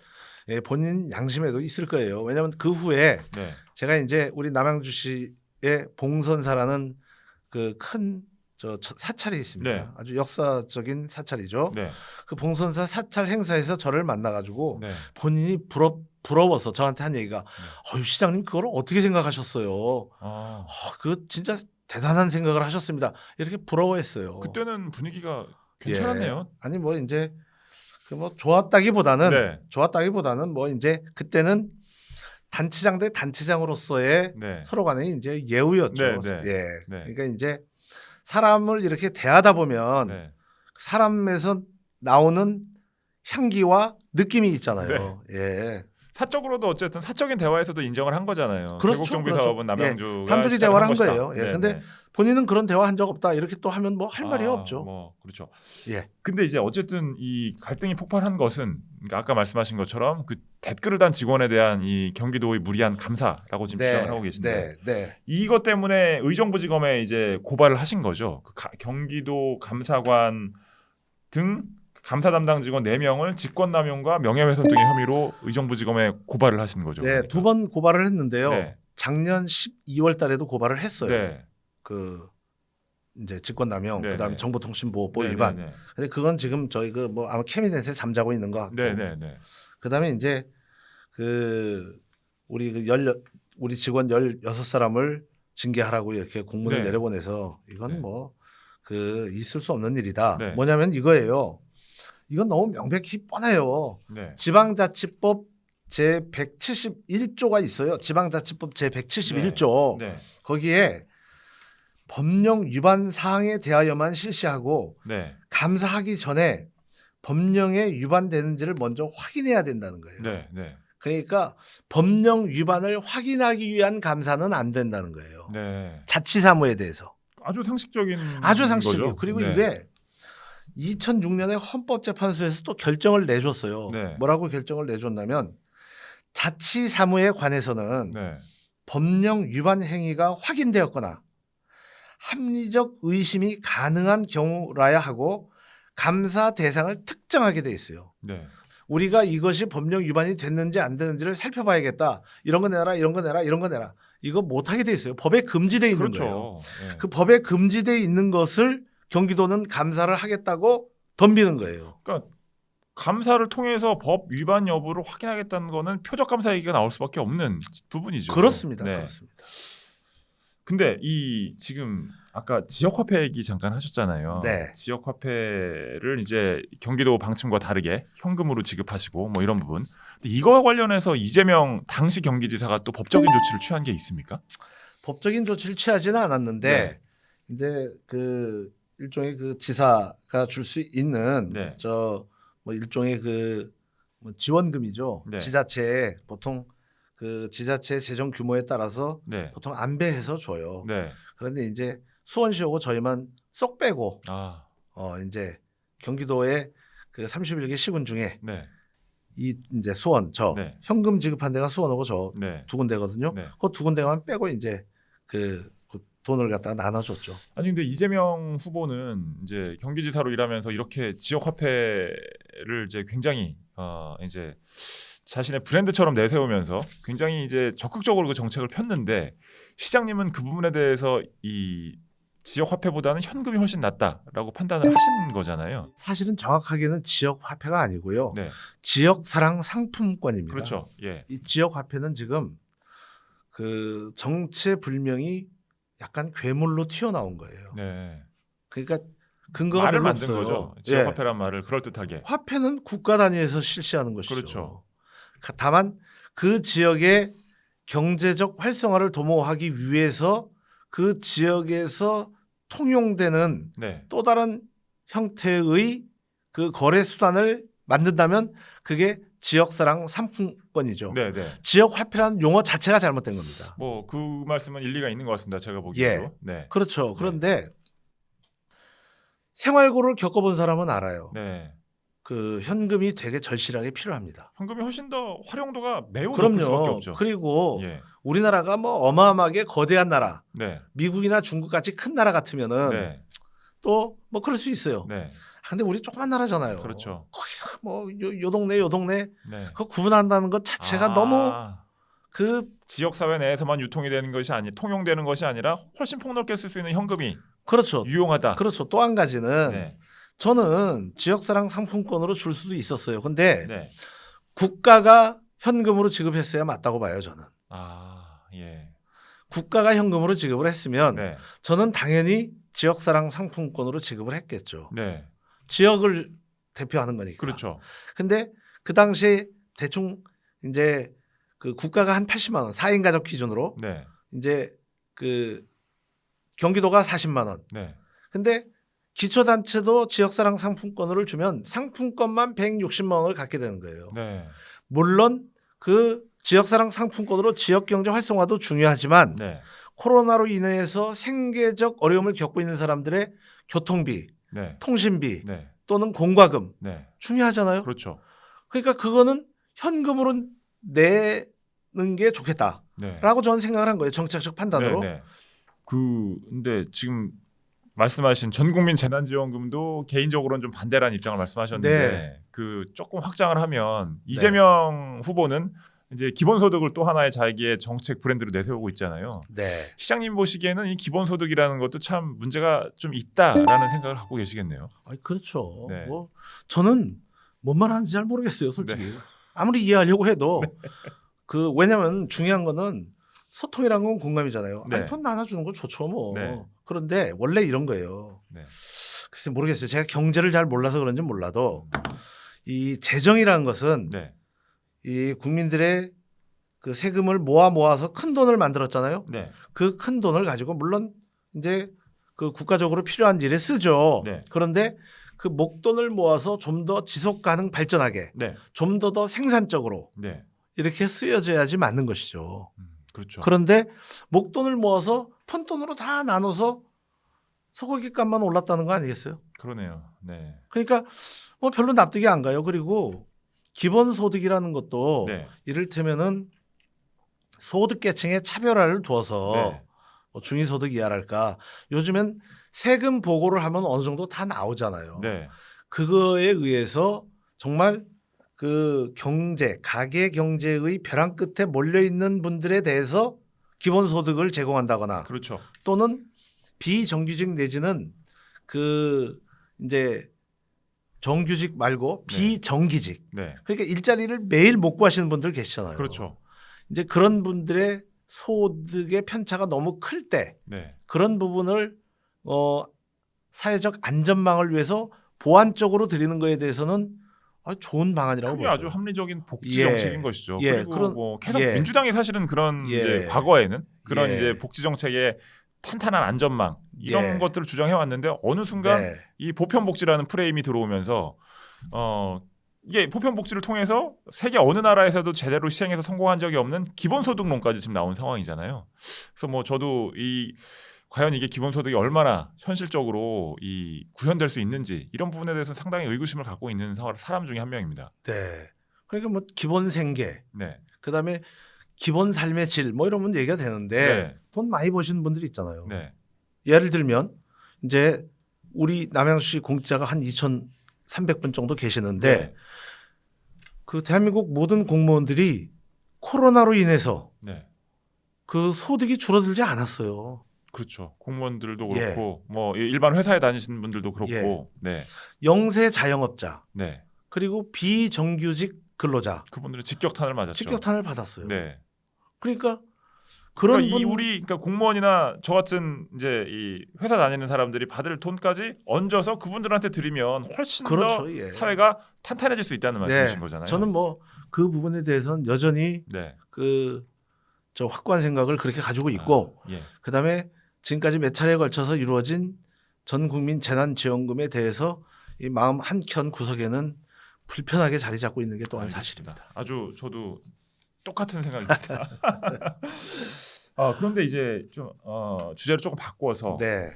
본인 양심에도 있을 거예요. 왜냐하면 그 후에 네. 제가 이제 우리 남양주시의 봉선사라는 그 큰 사찰이 있습니다. 네. 아주 역사적인 사찰이죠. 네. 그 봉선사 사찰 행사에서 저를 만나가지고 네. 본인이 부러워서 저한테 한 얘기가 시장님 그걸 어떻게 생각하셨어요? 그 진짜 대단한 생각을 하셨습니다. 이렇게 부러워했어요. 그때는 분위기가 괜찮았네요. 아니 뭐 이제 그 뭐 좋았다기보다는 네. 뭐 이제 그때는 단체장 대 단체장으로서의 네. 서로 간에 이제 예우였죠. 네, 네. 예. 네. 그러니까 이제 사람을 이렇게 대하다 보면 네. 사람에서 나오는 향기와 느낌이 있잖아요. 예. 사적으로도 어쨌든 사적인 대화에서도 인정을 한 거잖아요. 그렇죠, 계곡 정비 그렇죠. 사업은 남양주가 단둘이 시작을 대화를 한 것이다. 거예요. 예. 네, 근데 네. 본인은 그런 대화 한 적 없다. 이렇게 또 하면 뭐 할 말이 없죠. 뭐 그렇죠. 예. 근데 이제 어쨌든 이 갈등이 폭발한 것은 그러니까 아까 말씀하신 것처럼 그 댓글을 단 직원에 대한 이 경기도의 무리한 감사라고 지금 주장을 하고 계신데 이것 때문에 의정부지검에 이제 고발을 하신 거죠. 그 경기도 감사관 등 감사 담당 직원 4명을 직권남용과 명예훼손 등의 혐의로 의정부지검에 고발을 하신 거죠. 네, 그러니까. 2번 고발을 했는데요. 네. 작년 12월 달에도 고발을 했어요. 네. 그 이제 직권남용, 네, 그다음에 네. 정보통신보호법 네, 위반. 네, 네. 근데 그건 지금 저희 그 뭐 아마 캐비넷에 잠자고 있는 것 같고. 네, 네, 네. 그다음에 이제 그 우리 우리 직원 16사람을 징계하라고 이렇게 공문을 네. 내려보내서 이건 네. 뭐 그 있을 수 없는 일이다. 네. 뭐냐면 이거예요. 이건 너무 명백히 뻔해요. 네. 지방자치법 제 171조가 있어요. 지방자치법 제 171조. 네. 거기에 법령 위반 사항에 대하여만 실시하고 네. 감사하기 전에 법령에 위반되는지를 먼저 확인해야 된다는 거예요. 네. 네. 그러니까 법령 위반을 확인하기 위한 감사는 안 된다는 거예요. 네. 자치사무에 대해서. 아주 상식적인 아주 상식적이에요. 거죠. 그리고 네. 이게 2006년에 헌법재판소에서 또 결정을 내줬어요. 네. 뭐라고 결정을 내줬냐면 자치사무에 관해서는 네. 법령 위반 행위가 확인되었거나 합리적 의심이 가능한 경우라야 하고 감사 대상을 특정하게 돼 있어요. 네. 우리가 이것이 법령 위반이 됐는지 안 됐는지를 살펴봐야겠다. 이런 거 내라, 이런 거 내라, 이런 거 내라. 이거 못하게 돼 있어요. 법에 금지돼 있는 거예요. 그렇죠. 네. 그 법에 금지돼 있는 것을 경기도는 감사를 하겠다고 덤비는 거예요. 그러니까 감사를 통해서 법 위반 여부를 확인하겠다는 거는 표적 감사 얘기가 나올 수밖에 없는 부분이죠. 그렇습니다. 네. 그렇습니다. 근데 이 지금 아까 지역 화폐 얘기 잠깐 하셨잖아요. 네. 지역 화폐를 이제 경기도 방침과 다르게 현금으로 지급하시고 뭐 이런 부분. 근데 이거와 관련해서 이재명 당시 경기지사가 또 법적인 조치를 취한 게 있습니까? 법적인 조치를 취하지는 않았는데 네. 이제 그 일종의 그 지사가 줄 수 있는 네. 저 뭐 일종의 그 뭐 지원금이죠. 네. 지자체에 보통 그 지자체 재정 규모에 따라서 네. 보통 안배해서 줘요. 네. 그런데 이제 수원시하고 저희만 쏙 빼고 아. 이제 경기도의 그 31개 시군 중에 네. 이 이제 수원 저 네. 현금 지급한 데가 수원하고 저 네. 두 군데거든요. 네. 그 두 군데만 빼고 이제 그 돈을 갖다가 나눠줬죠. 아니 근데 이재명 후보는 이제 경기지사로 일하면서 이렇게 지역 화폐를 이제 굉장히 이제 자신의 브랜드처럼 내세우면서 굉장히 이제 적극적으로 그 정책을 폈는데 시장님은 그 부분에 대해서 이 지역 화폐보다는 현금이 훨씬 낫다라고 판단을 하신 거잖아요. 사실은 정확하게는 지역 화폐가 아니고요. 네, 지역 사랑 상품권입니다. 그렇죠. 예, 이 지역 화폐는 지금 그 정체불명이 약간 괴물로 튀어나온 거예요. 네. 그러니까 근거가 말을 별로 만든 없어요. 거죠. 지역 예. 화폐란 말을 그럴 듯하게. 화폐는 국가 단위에서 실시하는 것이죠. 그렇죠. 다만 그 지역의 경제적 활성화를 도모하기 위해서 그 지역에서 통용되는 네, 또 다른 형태의 그 거래 수단을 만든다면 그게 지역사랑 상품권이죠. 네, 네. 지역 화폐라는 용어 자체가 잘못된 겁니다. 뭐 그 말씀은 일리가 있는 것 같습니다. 제가 보기에도. 예. 네, 그렇죠. 그런데 생활고를 겪어본 사람은 알아요. 네. 그 현금이 되게 절실하게 필요합니다. 현금이 훨씬 더 활용도가 매우 높을 수밖에 그럼요. 없죠. 그리고 예, 우리나라가 뭐 어마어마하게 거대한 나라, 네, 미국이나 중국같이 큰 나라 같으면은 네, 또 뭐 그럴 수 있어요. 네, 근데 우리 조그만 나라잖아요. 그렇죠. 거기서 뭐 요 동네 요 동네 네. 그 구분한다는 것 자체가 너무 그 지역 사회 내에서만 유통이 되는 것이 아니 통용되는 것이 아니라 훨씬 폭넓게 쓸 수 있는 현금이 그렇죠. 유용하다. 그렇죠. 또 한 가지는 네, 저는 지역사랑 상품권으로 줄 수도 있었어요. 근데 네. 국가가 현금으로 지급했어야 맞다고 봐요. 저는 아, 예, 국가가 현금으로 지급을 했으면 네, 저는 당연히 지역사랑 상품권으로 지급을 했겠죠. 네, 지역을 대표하는 거니까. 그렇죠. 근데 그 당시에 대충 이제 그 국가가 한 80만 원 4인 가족 기준으로 네, 이제 그 경기도가 40만 원. 네, 근데 기초단체도 지역사랑 상품권을 주면 상품권만 160만 원을 갖게 되는 거예요. 네, 물론 그 지역사랑 상품권으로 지역경제 활성화도 중요하지만 네, 코로나로 인해서 생계적 어려움을 겪고 있는 사람들의 교통비, 네. 통신비 네. 또는 공과금 네. 중요하잖아요. 그렇죠. 그러니까 그거는 현금으로 내는 게 좋겠다라고 네. 저는 생각을 한 거예요. 정책적 판단으로. 네. 근데 지금 말씀하신 전국민 재난지원금도 개인적으로는 좀 반대라는 입장을 말씀하셨는데 네. 그 조금 확장을 하면 이재명 후보는 이제 기본소득을 또 하나의 자기의 정책 브랜드로 내세우고 있잖아요. 네. 시장님 보시기에는 이 기본소득이라는 것도 참 문제가 좀 있다라는 생각을 갖고 계시겠네요. 그렇죠. 네. 뭐 저는 뭔 말하는지 잘 모르겠어요, 솔직히. 네. 아무리 이해하려고 해도 왜냐면 중요한 거는 소통이란 건 공감이잖아요. 네. 아니, 돈 나눠주는 거 좋죠, 뭐. 네. 그런데 원래 이런 거예요. 네. 글쎄 모르겠어요. 제가 경제를 잘 몰라서 그런지 몰라도 이 재정이라는 것은 네. 이 국민들의 그 세금을 모아서 큰 돈을 만들었잖아요. 네. 그 큰 돈을 가지고 물론 이제 그 국가적으로 필요한 일에 쓰죠. 네. 그런데 그 목돈을 모아서 좀 더 지속 가능 발전하게 네. 좀 더 생산적으로 네. 이렇게 쓰여져야지 맞는 것이죠. 그렇죠. 그런데 목돈을 모아서 푼돈으로 다 나눠서 소고기 값만 올랐다는 거 아니겠어요? 그러네요. 네. 그러니까 뭐 별로 납득이 안 가요. 그리고 기본소득이라는 것도 네. 이를테면은 소득계층의 차별화를 두어서 네. 뭐 중위소득 이하랄까 요즘엔 세금 보고를 하면 어느 정도 다 나오잖아요. 네. 그거에 의해서 정말 그 가계 경제의 벼랑 끝에 몰려 있는 분들에 대해서 기본소득을 제공한다거나 그렇죠. 또는 비정규직 내지는 그 이제 정규직 말고 네. 비정기직 네. 그러니까 일자리를 매일 못 구하시는 분들 계시잖아요. 그렇죠. 이제 그런 분들의 소득의 편차가 너무 클 때 네. 그런 부분을 사회적 안전망을 위해서 보완적으로 드리는 거에 대해서는 좋은 방안이라고 그게 보죠. 아주 합리적인 복지 예. 정책인 것이죠. 예. 그리고 뭐 계속 예. 민주당이 사실은 그런 예. 이제 과거에는 그런 예. 이제 복지 정책의 탄탄한 안전망 이런 예. 것들을 주장해 왔는데 어느 순간 네. 이 보편복지라는 프레임이 들어오면서 이게 보편복지를 통해서 세계 어느 나라에서도 제대로 시행해서 성공한 적이 없는 기본소득론까지 지금 나온 상황이잖아요. 그래서 뭐 저도 과연 이게 기본소득이 얼마나 현실적으로 구현될 수 있는지 이런 부분에 대해서 상당히 의구심을 갖고 있는 사람 중에 한 명입니다. 네. 그러니까 뭐 기본 생계, 네. 그다음에 기본 삶의 질 뭐 이러면 얘기가 되는데 네. 돈 많이 버시는 분들이 있잖아요. 네. 예를 들면 이제 우리 남양주시 공직자가 한 2,300분 정도 계시는데 네. 그 대한민국 모든 공무원들이 코로나로 인해서 네. 그 소득이 줄어들지 않았어요. 그렇죠. 공무원들도 예. 그렇고 뭐 일반 회사에 다니시는 분들도 그렇고. 예. 네. 영세 자영업자 네. 그리고 비정규직 근로자 그분들은 직격탄을 맞았죠. 직격탄을 받았어요. 네. 그러니까 그런 그러니까 그러니까 공무원이나 저 같은 이제 이 회사 다니는 사람들이 받을 돈까지 얹어서 그분들한테 드리면 훨씬 그렇죠. 더 예. 사회가 탄탄해질 수 있다는 말씀이신 네. 거잖아요. 저는 뭐 그 부분에 대해서는 여전히 네. 저 확고한 생각을 그렇게 가지고 있고 예. 그다음에 지금까지 몇 차례에 걸쳐서 이루어진 전 국민 재난지원금에 대해서 이 마음 한켠 구석에는 불편하게 자리 잡고 있는 게 또한 알겠습니다. 사실입니다. 아주 저도 똑같은 생각입니다. 그런데 이제 좀 주제를 조금 바꿔서 네.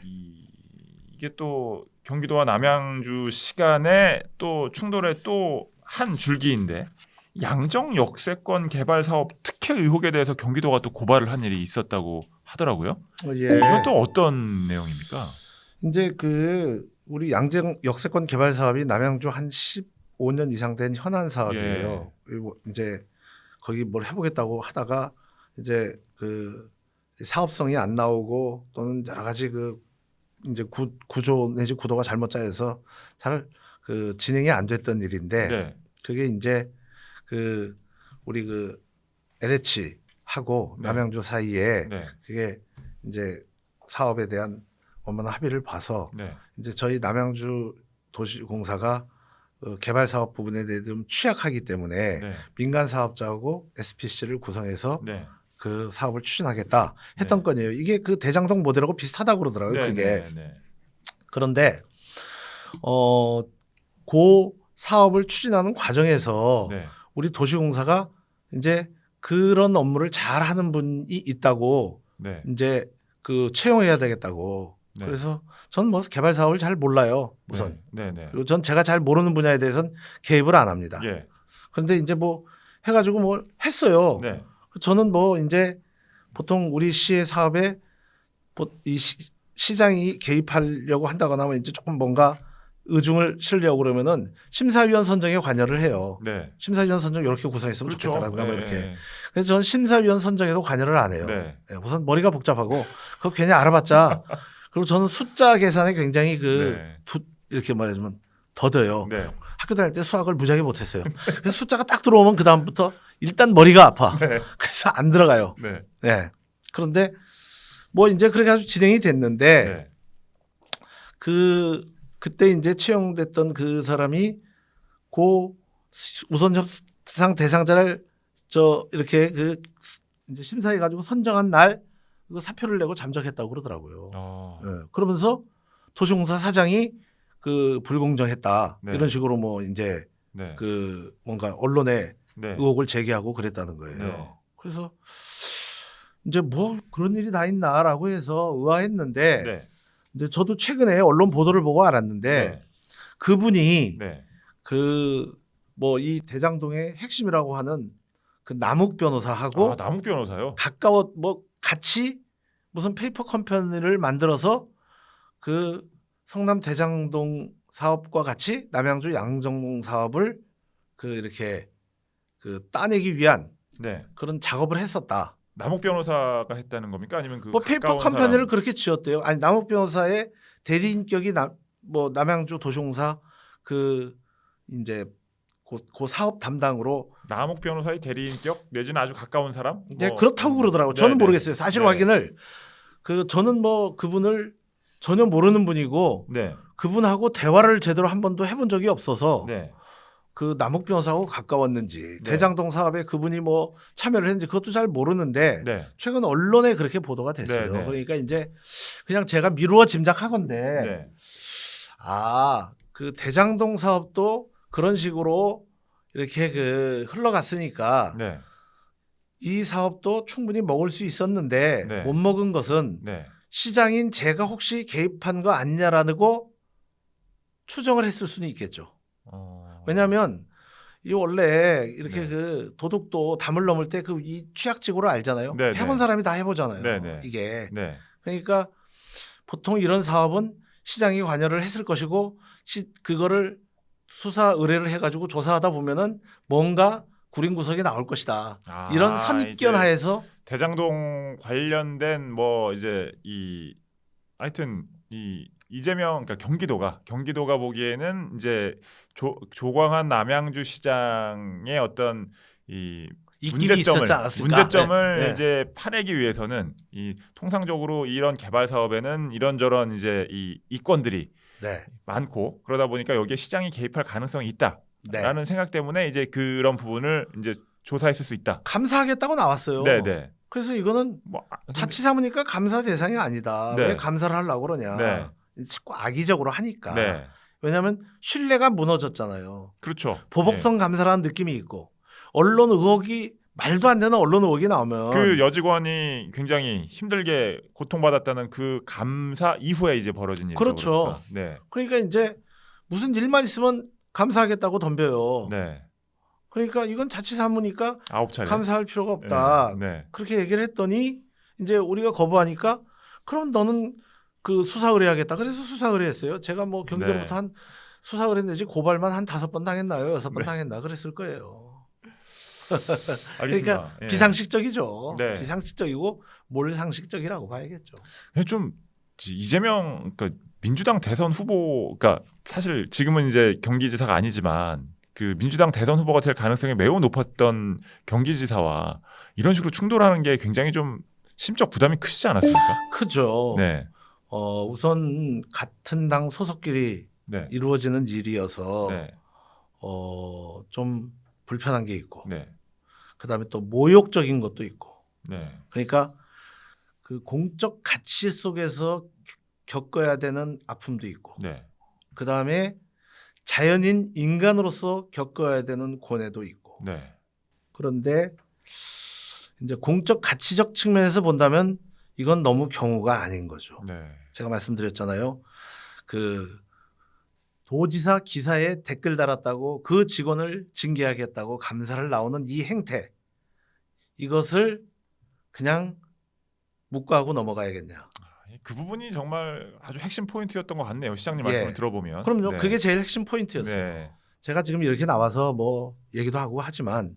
이게 또 경기도와 남양주 시간에 또 충돌의 또 한 줄기인데 양정 역세권 개발 사업 특혜 의혹에 대해서 경기도가 또 고발을 한 일이 있었다고 하더라고요. 예. 이건 또 어떤 내용입니까? 이제 우리 양정 역세권 개발 사업이 남양주 한 15년 이상 된 현안 사업이에요. 이제 거기 뭘 해보겠다고 하다가 이제 사업성이 안 나오고 또는 여러 가지 이제 구조 내지 구도가 잘못 짜여서 잘 진행이 안 됐던 일인데 네. 그게 이제 우리 LH하고 네. 남양주 사이에 네. 그게 이제 사업에 대한 원만한 합의를 봐서 네. 이제 저희 남양주 도시공사가 개발 사업 부분에 대해 좀 취약하기 때문에 네. 민간 사업자하고 SPC를 구성해서 네. 그 사업을 추진하겠다 했던 네. 건이에요. 이게 대장동 모델하고 비슷하다고 그러더라고요. 네. 그게. 네. 네. 그런데 그 사업을 추진하는 과정에서 네. 우리 도시공사가 이제 그런 업무를 잘하는 분이 있다고 네. 이제 그 채용해야 되겠다고. 네. 그래서 전 뭐 개발 사업을 잘 몰라요. 우선. 네. 네. 그리고 전 제가 잘 모르는 분야에 대해서는 개입을 안 합니다. 예. 그런데 이제 뭐 해가지고 뭘 했어요. 네. 저는 뭐 이제 보통 우리 시의 사업에 이 시장이 개입하려고 한다거나 하면 이제 조금 뭔가 의중을 실려고 그러면은 심사위원 선정에 관여를 해요. 네. 심사위원 선정 이렇게 구성했으면 그렇죠. 좋겠다라는 거 뭐 네. 이렇게. 그래서 저는 심사위원 선정에도 관여를 안 해요. 네. 예, 우선 머리가 복잡하고 그거 괜히 알아봤자 그리고 저는 숫자 계산에 굉장히 네. 이렇게 말하자면 더뎌요. 네. 학교 다닐 때 수학을 무지하게 못했어요. 그래서 숫자가 딱 들어오면 그 다음부터 일단 머리가 아파. 네. 그래서 안 들어가요. 네. 네. 그런데 뭐 이제 그렇게 아주 진행이 됐는데 네. 그때 이제 채용됐던 그 사람이 고 우선 협상 대상자를 이렇게 이제 심사해 가지고 선정한 날 그 사표를 내고 잠적했다고 그러더라고요. 네. 그러면서 도시공사 사장이 그 불공정했다. 네. 이런 식으로 뭐 이제 네. 그 뭔가 언론에 네. 의혹을 제기하고 그랬다는 거예요. 네. 그래서 이제 뭐 그런 일이 다 있나라고 해서 의아했는데 네. 이제 저도 최근에 언론 보도를 보고 알았는데 네. 그분이 네. 그 뭐 이 대장동의 핵심이라고 하는 그 남욱 변호사하고 남욱 변호사요? 가까워 뭐 같이 무슨 페이퍼 컴퍼니를 만들어서 그 성남 대장동 사업과 같이 남양주 양정동 사업을 그 이렇게 그 따내기 위한 네. 그런 작업을 했었다. 남욱 변호사가 했다는 겁니까? 아니면 그 뭐 페이퍼 가까운 컴퍼니를 사람? 그렇게 지었대요. 아니 남욱 변호사의 대리인격이 뭐 남양주 도시공사 그 이제 그 사업 담당으로 남욱 변호사의 대리인격 내지는 아주 가까운 사람? 이제 뭐. 그렇다고 그러더라고요. 저는 네, 모르겠어요. 사실 네. 확인을 저는 뭐 그분을 전혀 모르는 분이고 네. 그분하고 대화를 제대로 한 번도 해본 적이 없어서 네. 그 남욱 변호사하고 가까웠는지 네. 대장동 사업에 그분이 뭐 참여를 했는지 그것도 잘 모르는데 네. 최근 언론에 그렇게 보도가 됐어요. 네, 네. 그러니까 이제 그냥 제가 미루어 짐작하건데 네. 그 대장동 사업도 그런 식으로 이렇게 흘러갔으니까 네. 이 사업도 충분히 먹을 수 있었는데 네. 못 먹은 것은 네. 시장인 제가 혹시 개입한 거 아니냐라고 추정을 했을 수는 있겠죠. 왜냐하면 이 원래 이렇게 네. 도둑도 담을 넘을 때 이 취약지구를 알잖아요. 네, 해본 네. 사람이 다 해보잖아요. 네, 네. 이게 네. 그러니까 보통 이런 사업은 시장이 관여를 했을 것이고 그거를 수사 의뢰를 해가지고 조사하다 보면은 뭔가 구린 구석이 나올 것이다. 이런 선입견 하에서 대장동 관련된 뭐 이제 하여튼 이재명 그러니까 경기도가 보기에는 이제 조광한 남양주 시장의 어떤 입김이 있었지 않았을까? 문제점을 네. 이제 파내기 위해서는 통상적으로 이런 개발 사업에는 이런저런 이제 이권들이 네. 많고 그러다 보니까 여기에 시장이 개입할 가능성이 있다라는 네. 생각 때문에 이제 그런 부분을 이제 조사했을 수 있다. 감사하겠다고 나왔어요. 네. 그래서 이거는 자칫하면 감사 대상이 아니다. 네. 왜 감사를 하려고 그러냐. 네. 자꾸 악의적으로 하니까. 네. 왜냐하면 신뢰가 무너졌잖아요. 그렇죠. 보복성 감사라는 느낌이 있고 언론 의혹이 말도 안 되는 언론 의혹이 나오면 그 여직원이 굉장히 힘들게 고통받았다는 그 감사 이후에 이제 벌어진 일이죠. 그렇죠. 그러니까 이제 무슨 일만 있으면 감사하겠다고 덤벼요. 네. 그러니까 이건 자칫사무니까 9차례 감사할 필요가 없다. 네. 그렇게 얘기를 했더니 이제 우리가 거부하니까 그럼 너는 그 수사 의뢰하겠다. 그래서 수사 의뢰했어요. 제가 뭐 경기도부터 한 수사 의뢰내지 고발만 한 5번 당했나요? 6번 당했나 그랬을 거예요. 알겠습니다. 그러니까 비상식적이죠. 네. 비상식적이고 몰상식적이라고 봐야겠죠. 좀 이재명 그러니까 민주당 대선 후보 그러니까 사실 지금은 이제 경기지사가 아니지만 그 민주당 대선 후보가 될 가능성이 매우 높았던 경기지사와 이런 식으로 충돌하는 게 굉장히 좀 심적 부담이 크시지 않았습니까? 크죠. 네. 우선 같은 당 소속끼리 네. 이루어지는 일이어서 네. 좀 불편한 게 있고 네. 그다음에 또 모욕적인 것도 있고 네. 그러니까 그 공적 가치 속에서 겪어야 되는 아픔도 있고 네. 그다음에 자연인 인간으로서 겪어야 되는 고뇌도 있고 그런데 이제 공적 가치적 측면에서 본다면 이건 너무 경우가 아닌 거죠. 네. 제가 말씀드렸잖아요. 그 도지사 기사에 댓글 달았다고 그 직원을 징계하겠다고 감사를 나오는 이 행태, 이것을 그냥 묵과하고 넘어가야겠냐. 그 부분이 정말 아주 핵심 포인트였던 것 같네요. 시장님 예. 말씀을 들어보면. 그럼요. 네. 그게 제일 핵심 포인트였어요. 네. 제가 지금 이렇게 나와서 뭐 얘기도 하고 하지만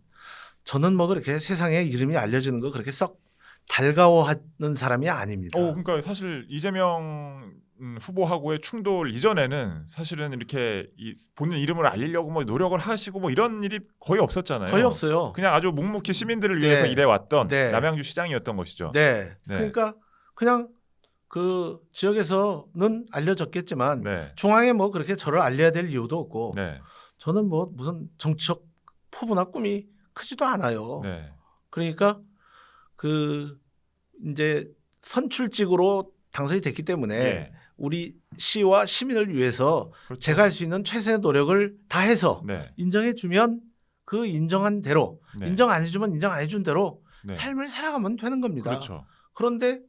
저는 뭐 그렇게 세상에 이름이 알려지는 거 그렇게 썩 달가워하는 사람이 아닙니다. 그러니까 사실 이재명 후보하고의 충돌 이전에는 사실은 이렇게 본인 이름을 알리려고 뭐 노력을 하시고 뭐 이런 일이 거의 없었잖아요. 거의 없어요. 그냥 아주 묵묵히 시민들을 위해서 네. 일해왔던 네. 남양주 시장이었던 것이죠. 네. 네. 그러니까 그냥 그 지역에서는 알려졌겠지만 네. 중앙에 뭐 그렇게 저를 알려야 될 이유도 없고 네. 저는 뭐 무슨 정치적 포부나 꿈이 크지도 않아요. 네. 그러니까 그 이제 선출직으로 당선이 됐기 때문에 예. 우리 시와 시민을 위해서 그렇죠. 제가 할 수 있는 최선의 노력을 다해서 네. 인정해 주면 그 인정한 대로 네. 인정 안 해주면 인정 안 해준 대로 네. 삶을 살아가면 되는 겁니다. 그렇죠. 그런데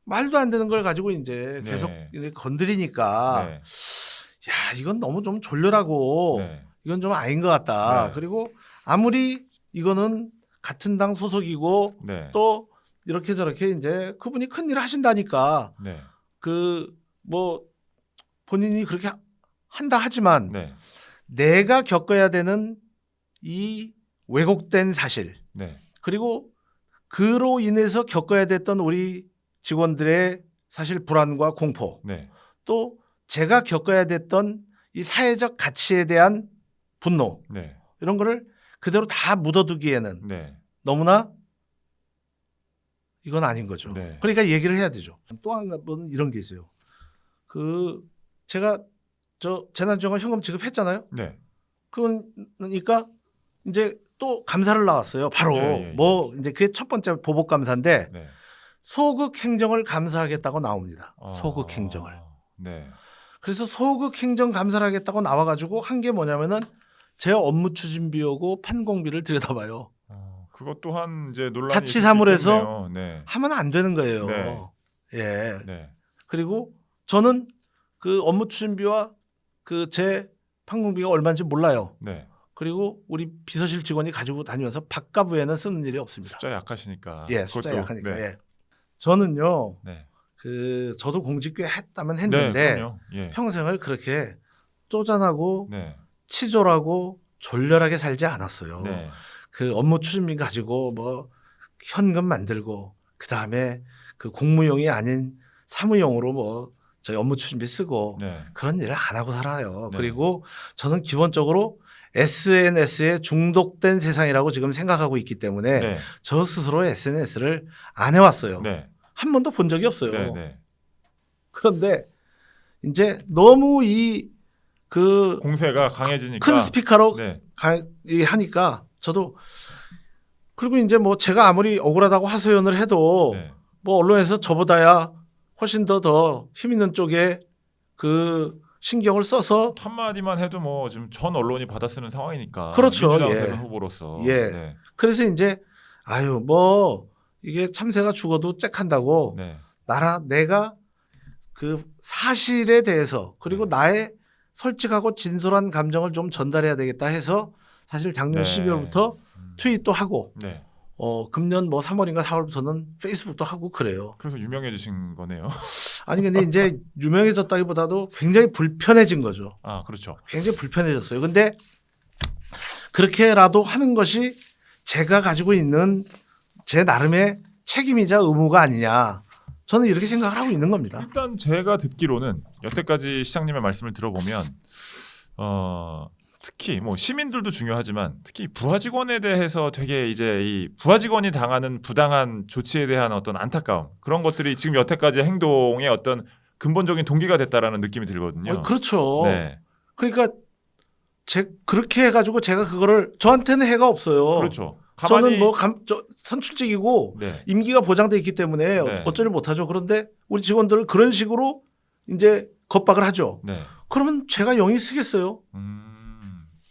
말도 안 되는 걸 가지고 이제 계속 네. 이렇게 건드리니까 네. 야 이건 너무 좀 졸렬하고 네. 이건 좀 아닌 것 같다. 네. 그리고 아무리 이거는 같은 당 소속이고 네. 또 이렇게 저렇게 이제 그분이 큰 일을 하신다니까 네. 그 뭐 본인이 그렇게 한다 하지만 네. 내가 겪어야 되는 이 왜곡된 사실 네. 그리고 그로 인해서 겪어야 됐던 우리 직원들의 사실 불안과 공포 네. 또 제가 겪어야 됐던 이 사회적 가치에 대한 분노 네. 이런 거를 그대로 다 묻어두기에는 네. 너무나 이건 아닌 거죠. 네. 그러니까 얘기를 해야 되죠. 또 한 번은 이런 게 있어요. 그 제가 저 재난지원금 현금 지급했잖아요. 네. 그러니까 이제 또 감사를 나왔어요. 바로 예. 뭐 이제 그게 첫 번째 보복 감사인데 네. 소극 행정을 감사하겠다고 나옵니다. 아. 소극 행정을. 네. 그래서 소극 행정 감사를 하겠다고 나와가지고 한 게 뭐냐면은 제 업무 추진비하고 판공비를 들여다봐요. 그것 또한 이제 논란이 자치사물에서 있겠네요. 네. 하면 안 되는 거예요. 네. 예. 네. 그리고 저는 그 업무 추진비와 그 제 판공비가 얼마인지 몰라요. 네. 그리고 우리 비서실 직원이 가지고 다니면서 밥가부에는 쓰는 일이 없습니다. 숫자 약하시니까. 예, 숫자 그것도, 약하니까. 네. 예. 저는요, 네. 그 저도 공직꽤 했다면 네. 했는데 그럼요. 예. 평생을 그렇게 쪼잔하고 네. 치졸하고 졸렬하게 살지 않았어요. 네. 그 업무 추진비 가지고 뭐 현금 만들고 그 다음에 그 공무용이 아닌 사무용으로 뭐 저희 업무 추진비 쓰고 네. 그런 일을 안 하고 살아요. 네. 그리고 저는 기본적으로 SNS에 중독된 세상이라고 지금 생각하고 있기 때문에 네. 저 스스로 SNS를 안 해왔어요. 네. 한 번도 본 적이 없어요. 네. 네. 그런데 이제 너무 이 그 공세가 강해지니까. 큰 스피커로 네. 하니까 저도 그리고 이제 뭐 제가 아무리 억울하다고 하소연을 해도 네. 뭐 언론에서 저보다야 훨씬 더 힘 있는 쪽에 그 신경을 써서 한마디만 해도 뭐 지금 전 언론이 받아쓰는 상황이니까. 그렇죠. 민주당 예. 대선 후보로서. 예. 네. 그래서 이제 아유 뭐 이게 참새가 죽어도 짹한다고 네. 내가 그 사실에 대해서 그리고 나의 솔직하고 진솔한 감정을 좀 전달해야 되겠다 해서 사실 작년 네. 12월부터 트윗도 하고 네. 금년 뭐 3월인가 4월부터는 페이스북도 하고 그래요. 그래서 유명해지신 거네요. 아니 근데 이제 유명해졌다기보다도 굉장히 불편해진 거죠. 아, 그렇죠. 굉장히 불편해졌어요. 근데 그렇게라도 하는 것이 제가 가지고 있는 제 나름의 책임이자 의무가 아니냐. 저는 이렇게 생각을 하고 있는 겁니다. 일단 제가 듣기로는 여태까지 시장님의 말씀을 들어보면 특히 뭐 시민들도 중요하지만 특히 부하 직원에 대해서 되게 이제 이 부하 직원이 당하는 부당한 조치에 대한 어떤 안타까움 그런 것들이 지금 여태까지 행동의 어떤 근본적인 동기가 됐다라는 느낌이 들거든요. 그렇죠. 네. 그러니까 그렇게 해가지고 제가 그거를 저한테는 해가 없어요. 그렇죠. 저는 뭐 선출직이고 네. 임기가 보장돼 있기 때문에 네. 어쩌지 못하죠. 그런데 우리 직원들을 그런 식으로 이제 겁박을 하죠. 네. 그러면 제가 영이 쓰겠어요?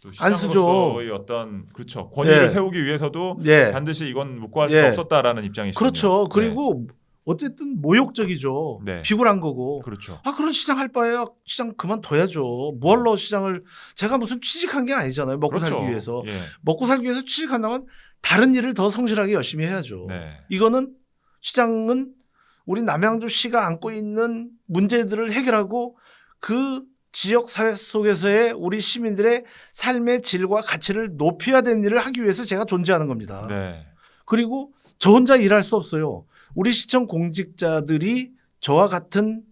또 안 쓰죠. 시장으로서의 어떤 그렇죠. 권위를 네. 세우기 위해서도 네. 반드시 이건 묵과할 수 네. 없었다라는 입장이시죠. 그렇죠. 그리고 어쨌든 모욕적이죠. 네. 비굴한 거고. 그렇죠. 그런 시장 할 바에야 시장 그만둬야죠. 뭘로 시장을 제가 무슨 취직한 게 아니잖아요. 먹고 그렇죠. 살기 위해서. 예. 먹고 살기 위해서 취직한다면 다른 일을 더 성실하게 열심히 해야죠. 네. 이거는 시장은 우리 남양주시가 안고 있는 문제들을 해결하고 그 지역 사회 속에서의 우리 시민들의 삶의 질과 가치를 높여야 되는 일을 하기 위해서 제가 존재하는 겁니다. 네. 그리고 저 혼자 일할 수 없어요. 우리 시청 공직자들이 저와 같은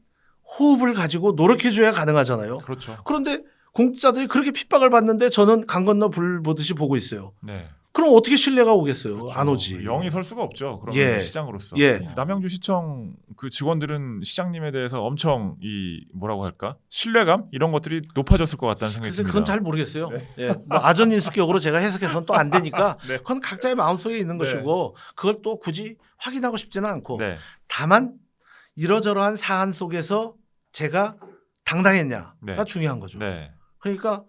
호흡을 가지고 노력해 줘야 가능하잖아요. 그렇죠. 그런데 공직자들이 그렇게 핍박을 받는데 저는 강 건너 불 보듯이 보고 있어요. 네. 그럼 어떻게 신뢰가 오겠어요? 그렇죠. 안 오지. 영이 설 수가 없죠. 그러면 예. 시장으로서. 예. 남양주시청 그 직원들은 시장님에 대해서 엄청 이 뭐라고 할까 신뢰감 이런 것들이 높아졌을 것 같다는 생각이 글쎄 듭니다. 그건 잘 모르겠어요. 네. 예. 뭐 아전인수격으로 제가 해석해서는 또 안 되니까 네. 그건 각자의 마음속에 있는 네. 것이고 그걸 또 굳이 확인하고 싶지는 않고 네. 다만 이러저러한 사안 속에서 제가 당당했냐가 네. 중요한 거죠. 네. 그러니까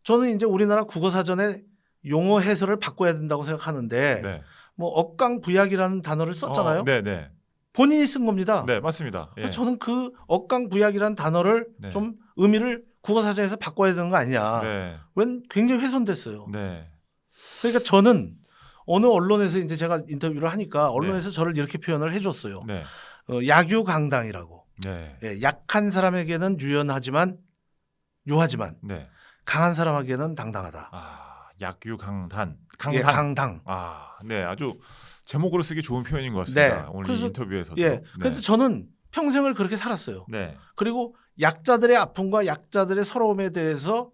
저는 이제 우리나라 국어사전에 용어 해설을 바꿔야 된다고 생각하는데 네. 뭐 억강부약이라는 단어를 썼잖아요. 네, 네. 본인이 쓴 겁니다. 네, 맞습니다. 예. 저는 그 억강부약이라는 단어를 네. 좀 의미를 국어사전에서 바꿔야 되는 거 아니냐. 네. 웬 굉장히 훼손됐어요. 네. 그러니까 저는 어느 언론에서 이제 제가 인터뷰를 하니까 언론에서 저를 이렇게 표현을 해줬어요. 네. 약유강당이라고. 네. 예, 약한 사람에게는 유하지만 네. 강한 사람에게는 당당하다. 약유강단. 예, 강당. 강당. 네. 아주 제목으로 쓰기 좋은 표현인 것 같습니다. 네. 오늘 그래서- 이 인터뷰에서도. 예. 네. 그래서 저는 평생을 그렇게 살았어요. 네. 그리고 약자들의 아픔과 약자들의 서러움에 대해서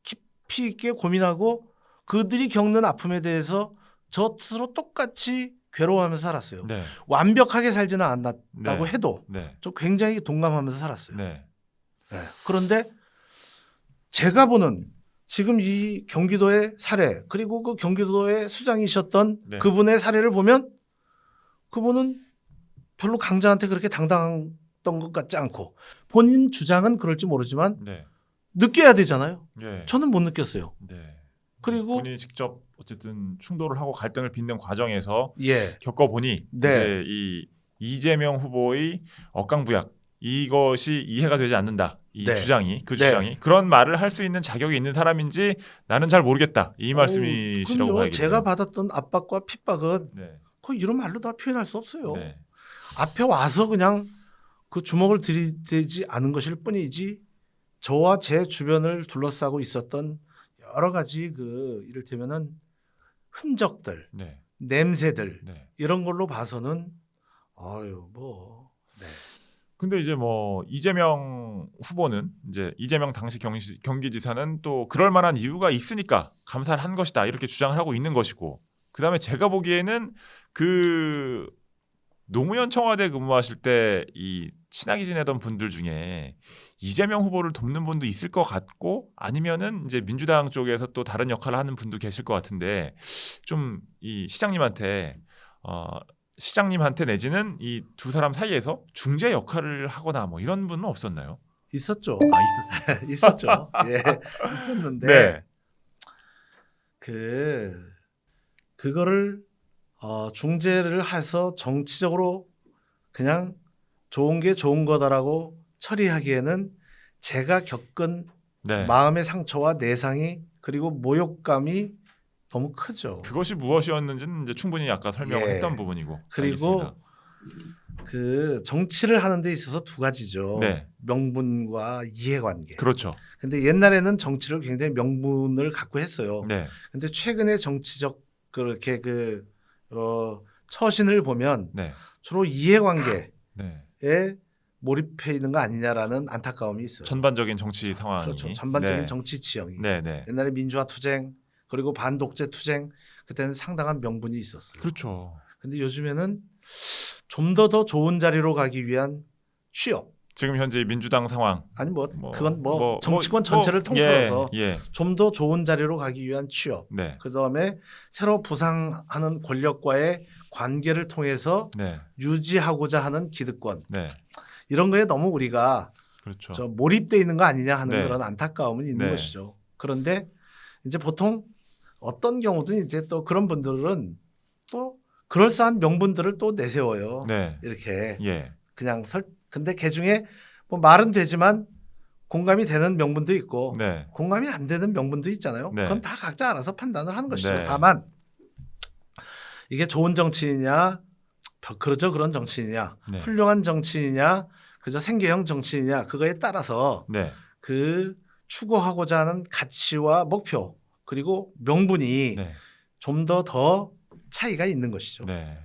깊이 있게 고민하고 그들이 겪는 아픔에 대해서 저 스스로 똑같이 괴로워하면서 살았어요. 네. 완벽하게 살지는 않았다고 네. 해도 네. 저 굉장히 동감하면서 살았어요. 네. 네. 그런데 제가 보는 지금 이 경기도의 사례 그리고 그 경기도의 수장이셨던 네. 그분의 사례를 보면 그분은 별로 강자한테 그렇게 당당했던 것 같지 않고 본인 주장은 그럴지 모르지만 네. 느껴야 되잖아요. 네. 저는 못 느꼈어요. 네. 그리고 본인이 직접 어쨌든 충돌을 하고 갈등을 빚는 과정에서 예, 겪어보니 네. 이제 이 이재명 후보의 억강부약 이것이 이해가 되지 않는다. 이 네. 주장이 그 네. 주장이 그런 말을 할 수 있는 자격이 있는 사람인지 나는 잘 모르겠다. 이 말씀이시라고 그럼요. 봐야겠네요. 제가 받았던 압박과 핍박은 네. 거의 이런 말로 다 표현할 수 없어요. 네. 앞에 와서 그냥 그 주먹을 들이대지 않은 것일 뿐이지 저와 제 주변을 둘러싸고 있었던 여러 가지 그 이를테면은 흔적들, 네. 냄새들 네. 이런 걸로 봐서는 뭐 네. 근데 이제 뭐 이재명 후보는 이제 이재명 당시 경기지사는 또 그럴 만한 이유가 있으니까 감사를 한 것이다 이렇게 주장을 하고 있는 것이고 그다음에 제가 보기에는 그 노무현 청와대 근무하실 때 이 친하게 지내던 분들 중에 이재명 후보를 돕는 분도 있을 것 같고 아니면은 이제 민주당 쪽에서 또 다른 역할을 하는 분도 계실 것 같은데 좀 이 시장님한테 내지는 이 두 사람 사이에서 중재 역할을 하거나 뭐 이런 분은 없었나요? 있었죠. 있었어요. 있었죠. 예, 있었는데 네. 그거를 중재를 해서 정치적으로 그냥 좋은 게 좋은 거다라고 처리하기에는 제가 겪은 네. 마음의 상처와 내상이 그리고 모욕감이 너무 크죠. 그것이 무엇이었는지는 이제 충분히 아까 설명을 예. 했던 부분이고. 그리고 알겠습니다. 그 정치를 하는 데 있어서 두 가지죠. 네. 명분과 이해관계. 그렇죠. 근데 옛날에는 정치를 굉장히 명분을 갖고 했어요. 네. 근데 최근에 정치적 그렇게 처신을 보면 네. 주로 이해관계에 네. 몰입해 있는 거 아니냐라는 안타까움이 있어요. 전반적인 정치 상황이. 그렇죠. 전반적인 네. 정치 지형이. 네, 네. 옛날에 민주화 투쟁 그리고 반독재 투쟁 그때는 상당한 명분이 있었어요. 그렇죠. 근데 요즘에는 좀 더 좋은 자리로 가기 위한 취업 지금 현재 민주당 상황. 아니 그건 정치권 뭐, 전체를 통틀어서 예. 좀 더 좋은 자리로 가기 위한 취업 네. 그다음에 새로 부상하는 권력과의 관계를 통해서 네. 유지하고자 하는 기득권 네. 이런 거에 너무 우리가 그렇죠. 몰입돼 있는 거 아니냐 하는 네. 그런 안타까움은 있는 네. 것이죠. 그런데 이제 보통 어떤 경우든 이제 또 그런 분들은 또 그럴싸한 명분들을 또 내세워요. 네. 이렇게 예. 그냥 근데 그 중에 뭐 말은 되지만 공감이 되는 명분도 있고 네. 공감이 안 되는 명분도 있잖아요. 네. 그건 다 각자 알아서 판단을 하는 것이죠. 네. 다만 이게 좋은 정치이냐, 그러죠 그런 정치이냐, 네. 훌륭한 정치이냐, 그저 생계형 정치이냐 그거에 따라서 네. 그 추구하고자 하는 가치와 목표 그리고 명분이 네. 좀 더 차이가 있는 것이죠. 네.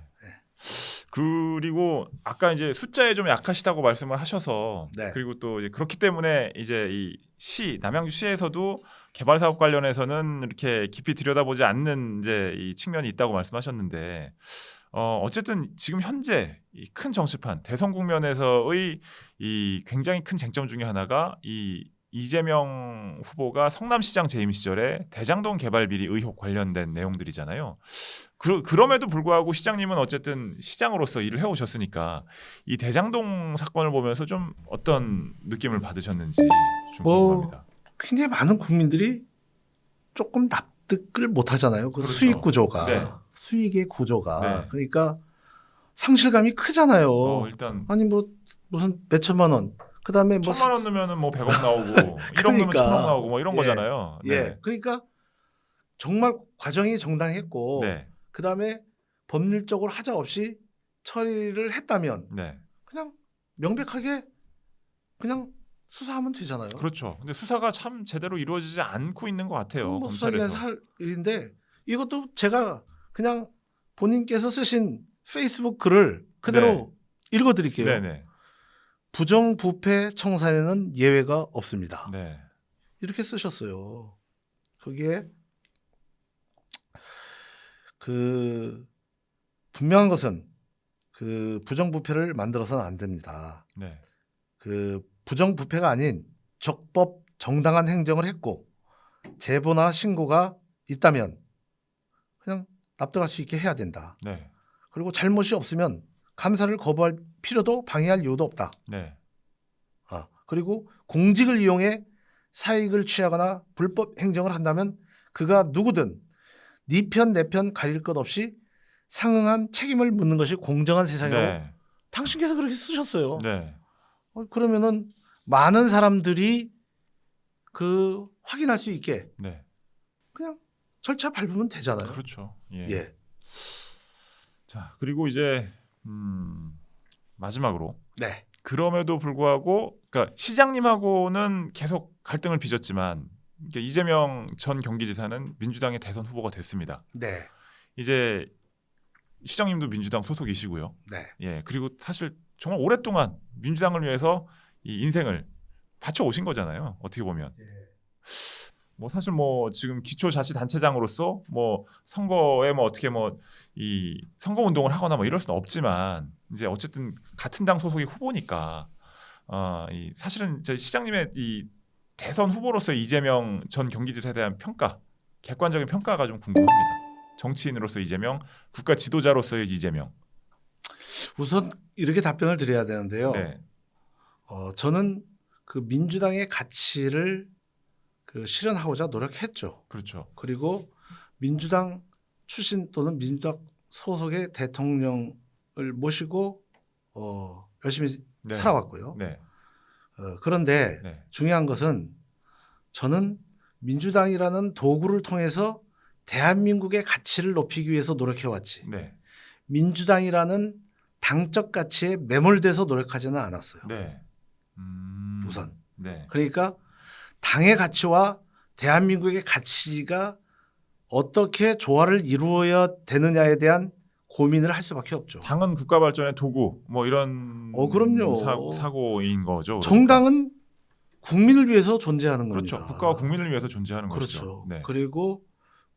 그리고 아까 이제 숫자에 좀 약하시다고 말씀을 하셔서 네. 그리고 또 이제 그렇기 때문에 이제 이 남양주시에서도 개발 사업 관련해서는 이렇게 깊이 들여다보지 않는 이제 이 측면이 있다고 말씀하셨는데 어쨌든 지금 현재 이 큰 정치판 대선 국면에서의 이 굉장히 큰 쟁점 중에 하나가 이 이재명 후보가 성남시장 재임 시절에 대장동 개발 비리 의혹 관련된 내용들이잖아요. 그럼에도 불구하고 시장님은 어쨌든 시장으로서 일을 해오셨으니까 이 대장동 사건을 보면서 좀 어떤 느낌을 받으셨는지 좀 궁금합니다. 굉장히 많은 국민들이 조금 납득을 못 하잖아요. 그 그렇죠. 수익 구조가. 네. 수익의 구조가. 네. 그러니까 상실감이 크잖아요. 일단 아니 뭐 무슨 몇 천만 원. 그다음에 뭐 1,000만 원 넣으면은 뭐 100억 나오고 1억 넣으면 그러니까. 1,000억 나오고 뭐 이런 예. 거잖아요. 네. 예. 그러니까 정말 과정이 정당했고 네. 그다음에 법률적으로 하자 없이 처리를 했다면 네. 그냥 명백하게 그냥 수사하면 되잖아요. 그렇죠. 근데 수사가 참 제대로 이루어지지 않고 있는 것 같아요. 뭐 수사기관에서 검찰에서. 할 일인데 이것도 제가 그냥 본인께서 쓰신 페이스북 글을 그대로 읽어드릴게요. 네네. 부정부패 청산에는 예외가 없습니다. 네. 이렇게 쓰셨어요. 거기에 그 분명한 것은 그 부정부패를 만들어서는 안 됩니다. 네. 그 부정부패가 아닌 적법 정당한 행정을 했고 제보나 신고가 있다면 그냥 납득할 수 있게 해야 된다. 네. 그리고 잘못이 없으면 감사를 거부할 필요도 방해할 이유도 없다. 네. 그리고 공직을 이용해 사익을 취하거나 불법 행정을 한다면 그가 누구든 네 편 내 편 가릴 것 없이 상응한 책임을 묻는 것이 공정한 세상이라고 네. 당신께서 그렇게 쓰셨어요. 네. 그러면은 많은 사람들이 그 확인할 수 있게 네. 그냥 절차 밟으면 되잖아요. 그렇죠. 예. 예. 자, 그리고 이제 마지막으로 네. 그럼에도 불구하고 그러니까 시장님하고는 계속 갈등을 빚었지만 이재명 전 경기지사는 민주당의 대선 후보가 됐습니다. 네. 이제 시장님도 민주당 소속이시고요. 네. 예. 그리고 사실 정말 오랫동안 민주당을 위해서 이 인생을 바쳐 오신 거잖아요. 어떻게 보면. 뭐 사실 뭐 지금 기초자치단체장으로서 뭐 선거에 뭐 어떻게 뭐 이 선거 운동을 하거나 뭐 이럴 수는 없지만 이제 어쨌든 같은 당 소속의 후보니까 이 사실은 이제 시장님의 이 대선 후보로서 이재명 전 경기지사에 대한 평가, 객관적인 평가가 좀 궁금합니다. 정치인으로서 이재명, 국가 지도자로서의 이재명. 우선 이렇게 답변을 드려야 되는데요. 네. 저는 그 민주당의 가치를 그 실현하고자 노력했죠. 그렇죠. 그리고 민주당 출신 또는 민주당 소속의 대통령을 모시고 열심히 네. 살아왔고요. 네. 그런데 네. 중요한 것은 저는 민주당이라는 도구를 통해서 대한민국의 가치를 높이기 위해서 노력해왔지. 네. 민주당이라는 당적 가치에 매몰돼서 노력하지는 않았어요. 네. 우선. 네. 그러니까 당의 가치와 대한민국의 가치가 어떻게 조화를 이루어야 되느냐에 대한 고민을 할 수밖에 없죠. 당은 국가 발전의 도구 뭐 이런 그럼요. 사고인 거죠. 정당은 국민을 위해서 존재하는 그렇죠. 겁니다. 국가와 국민을 위해서 존재하는 그렇죠. 것이죠. 네. 그리고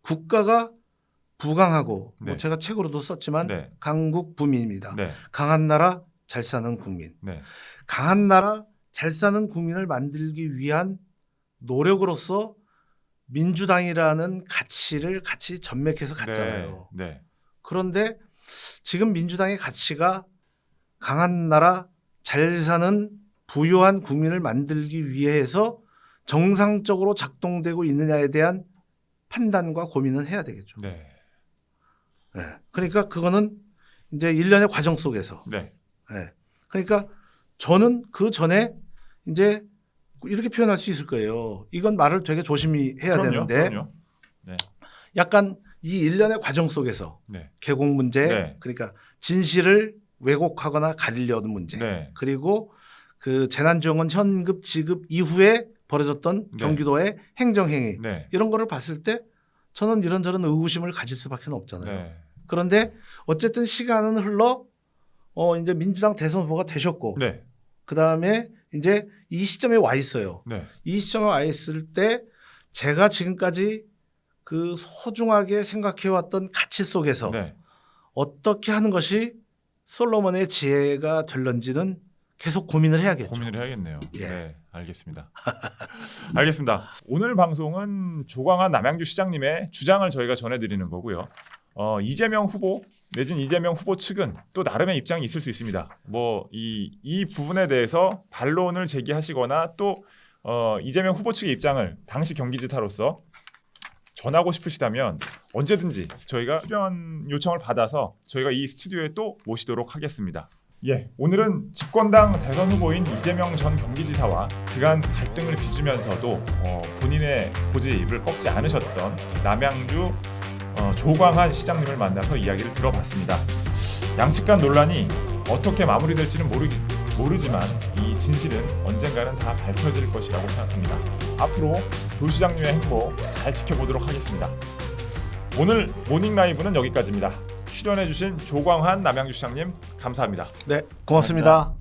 국가가 부강하고 네. 뭐 제가 책으로도 썼지만 네. 강국부민입니다. 네. 강한 나라 잘 사는 국민. 네. 강한 나라 잘 사는 국민을 만들기 위한 노력으로서 민주당이라는 가치를 같이 전맥해서 갔잖아요. 네. 네. 그런데 지금 민주당의 가치가 강한 나라 잘 사는 부유한 국민을 만들기 위해서 정상적으로 작동되고 있느냐에 대한 판단과 고민은 해야 되겠죠. 네. 예. 그러니까 그거는 이제 일련의 과정 속에서. 네. 예. 그러니까 저는 그 전에 이제 이렇게 표현할 수 있을 거예요. 이건 말을 되게 조심히 해야 되는데 그럼요. 네. 약간 이 일련의 과정 속에서 네. 계곡 문제, 네. 그러니까 진실을 왜곡하거나 가리려는 문제, 네. 그리고 그 재난지원금 현급 지급 이후에 벌어졌던 네. 경기도의 행정행위 네. 이런 거를 봤을 때 저는 이런저런 의구심을 가질 수밖에 없잖아요. 네. 그런데 어쨌든 시간은 흘러 이제 민주당 대선 후보가 되셨고 네. 그 다음에 이제 이 시점에 와 있어요. 네. 이 시점에 와 있을 때 제가 지금까지 그 소중하게 생각해왔던 가치 속에서 네. 어떻게 하는 것이 솔로몬의 지혜가 될런지는 계속 고민을 해야겠죠. 고민을 해야겠네요. 예. 네, 알겠습니다. 알겠습니다. 오늘 방송은 조광한 남양주 시장님의 주장을 저희가 전해드리는 거고요. 이재명 후보 내진 이재명 후보 측은 또 나름의 입장이 있을 수 있습니다. 뭐 이 부분에 대해서 반론을 제기하시거나 또 이재명 후보 측의 입장을 당시 경기지사로서 전하고 싶으시다면 언제든지 저희가 출연 요청을 받아서 저희가 이 스튜디오에 또 모시도록 하겠습니다. 예, 오늘은 집권당 대선 후보인 이재명 전 경기지사와 그간 갈등을 빚으면서도 본인의 고집을 꺾지 않으셨던 남양주 조광한 시장님을 만나서 이야기를 들어봤습니다. 양측 간 논란이 어떻게 마무리될지는 모르지만 이 진실은 언젠가는 다 밝혀질 것이라고 생각합니다. 앞으로 조 시장님의 행보 잘 지켜보도록 하겠습니다. 오늘 모닝 라이브는 여기까지입니다. 출연해주신 조광한 남양주 시장님 감사합니다. 네, 고맙습니다.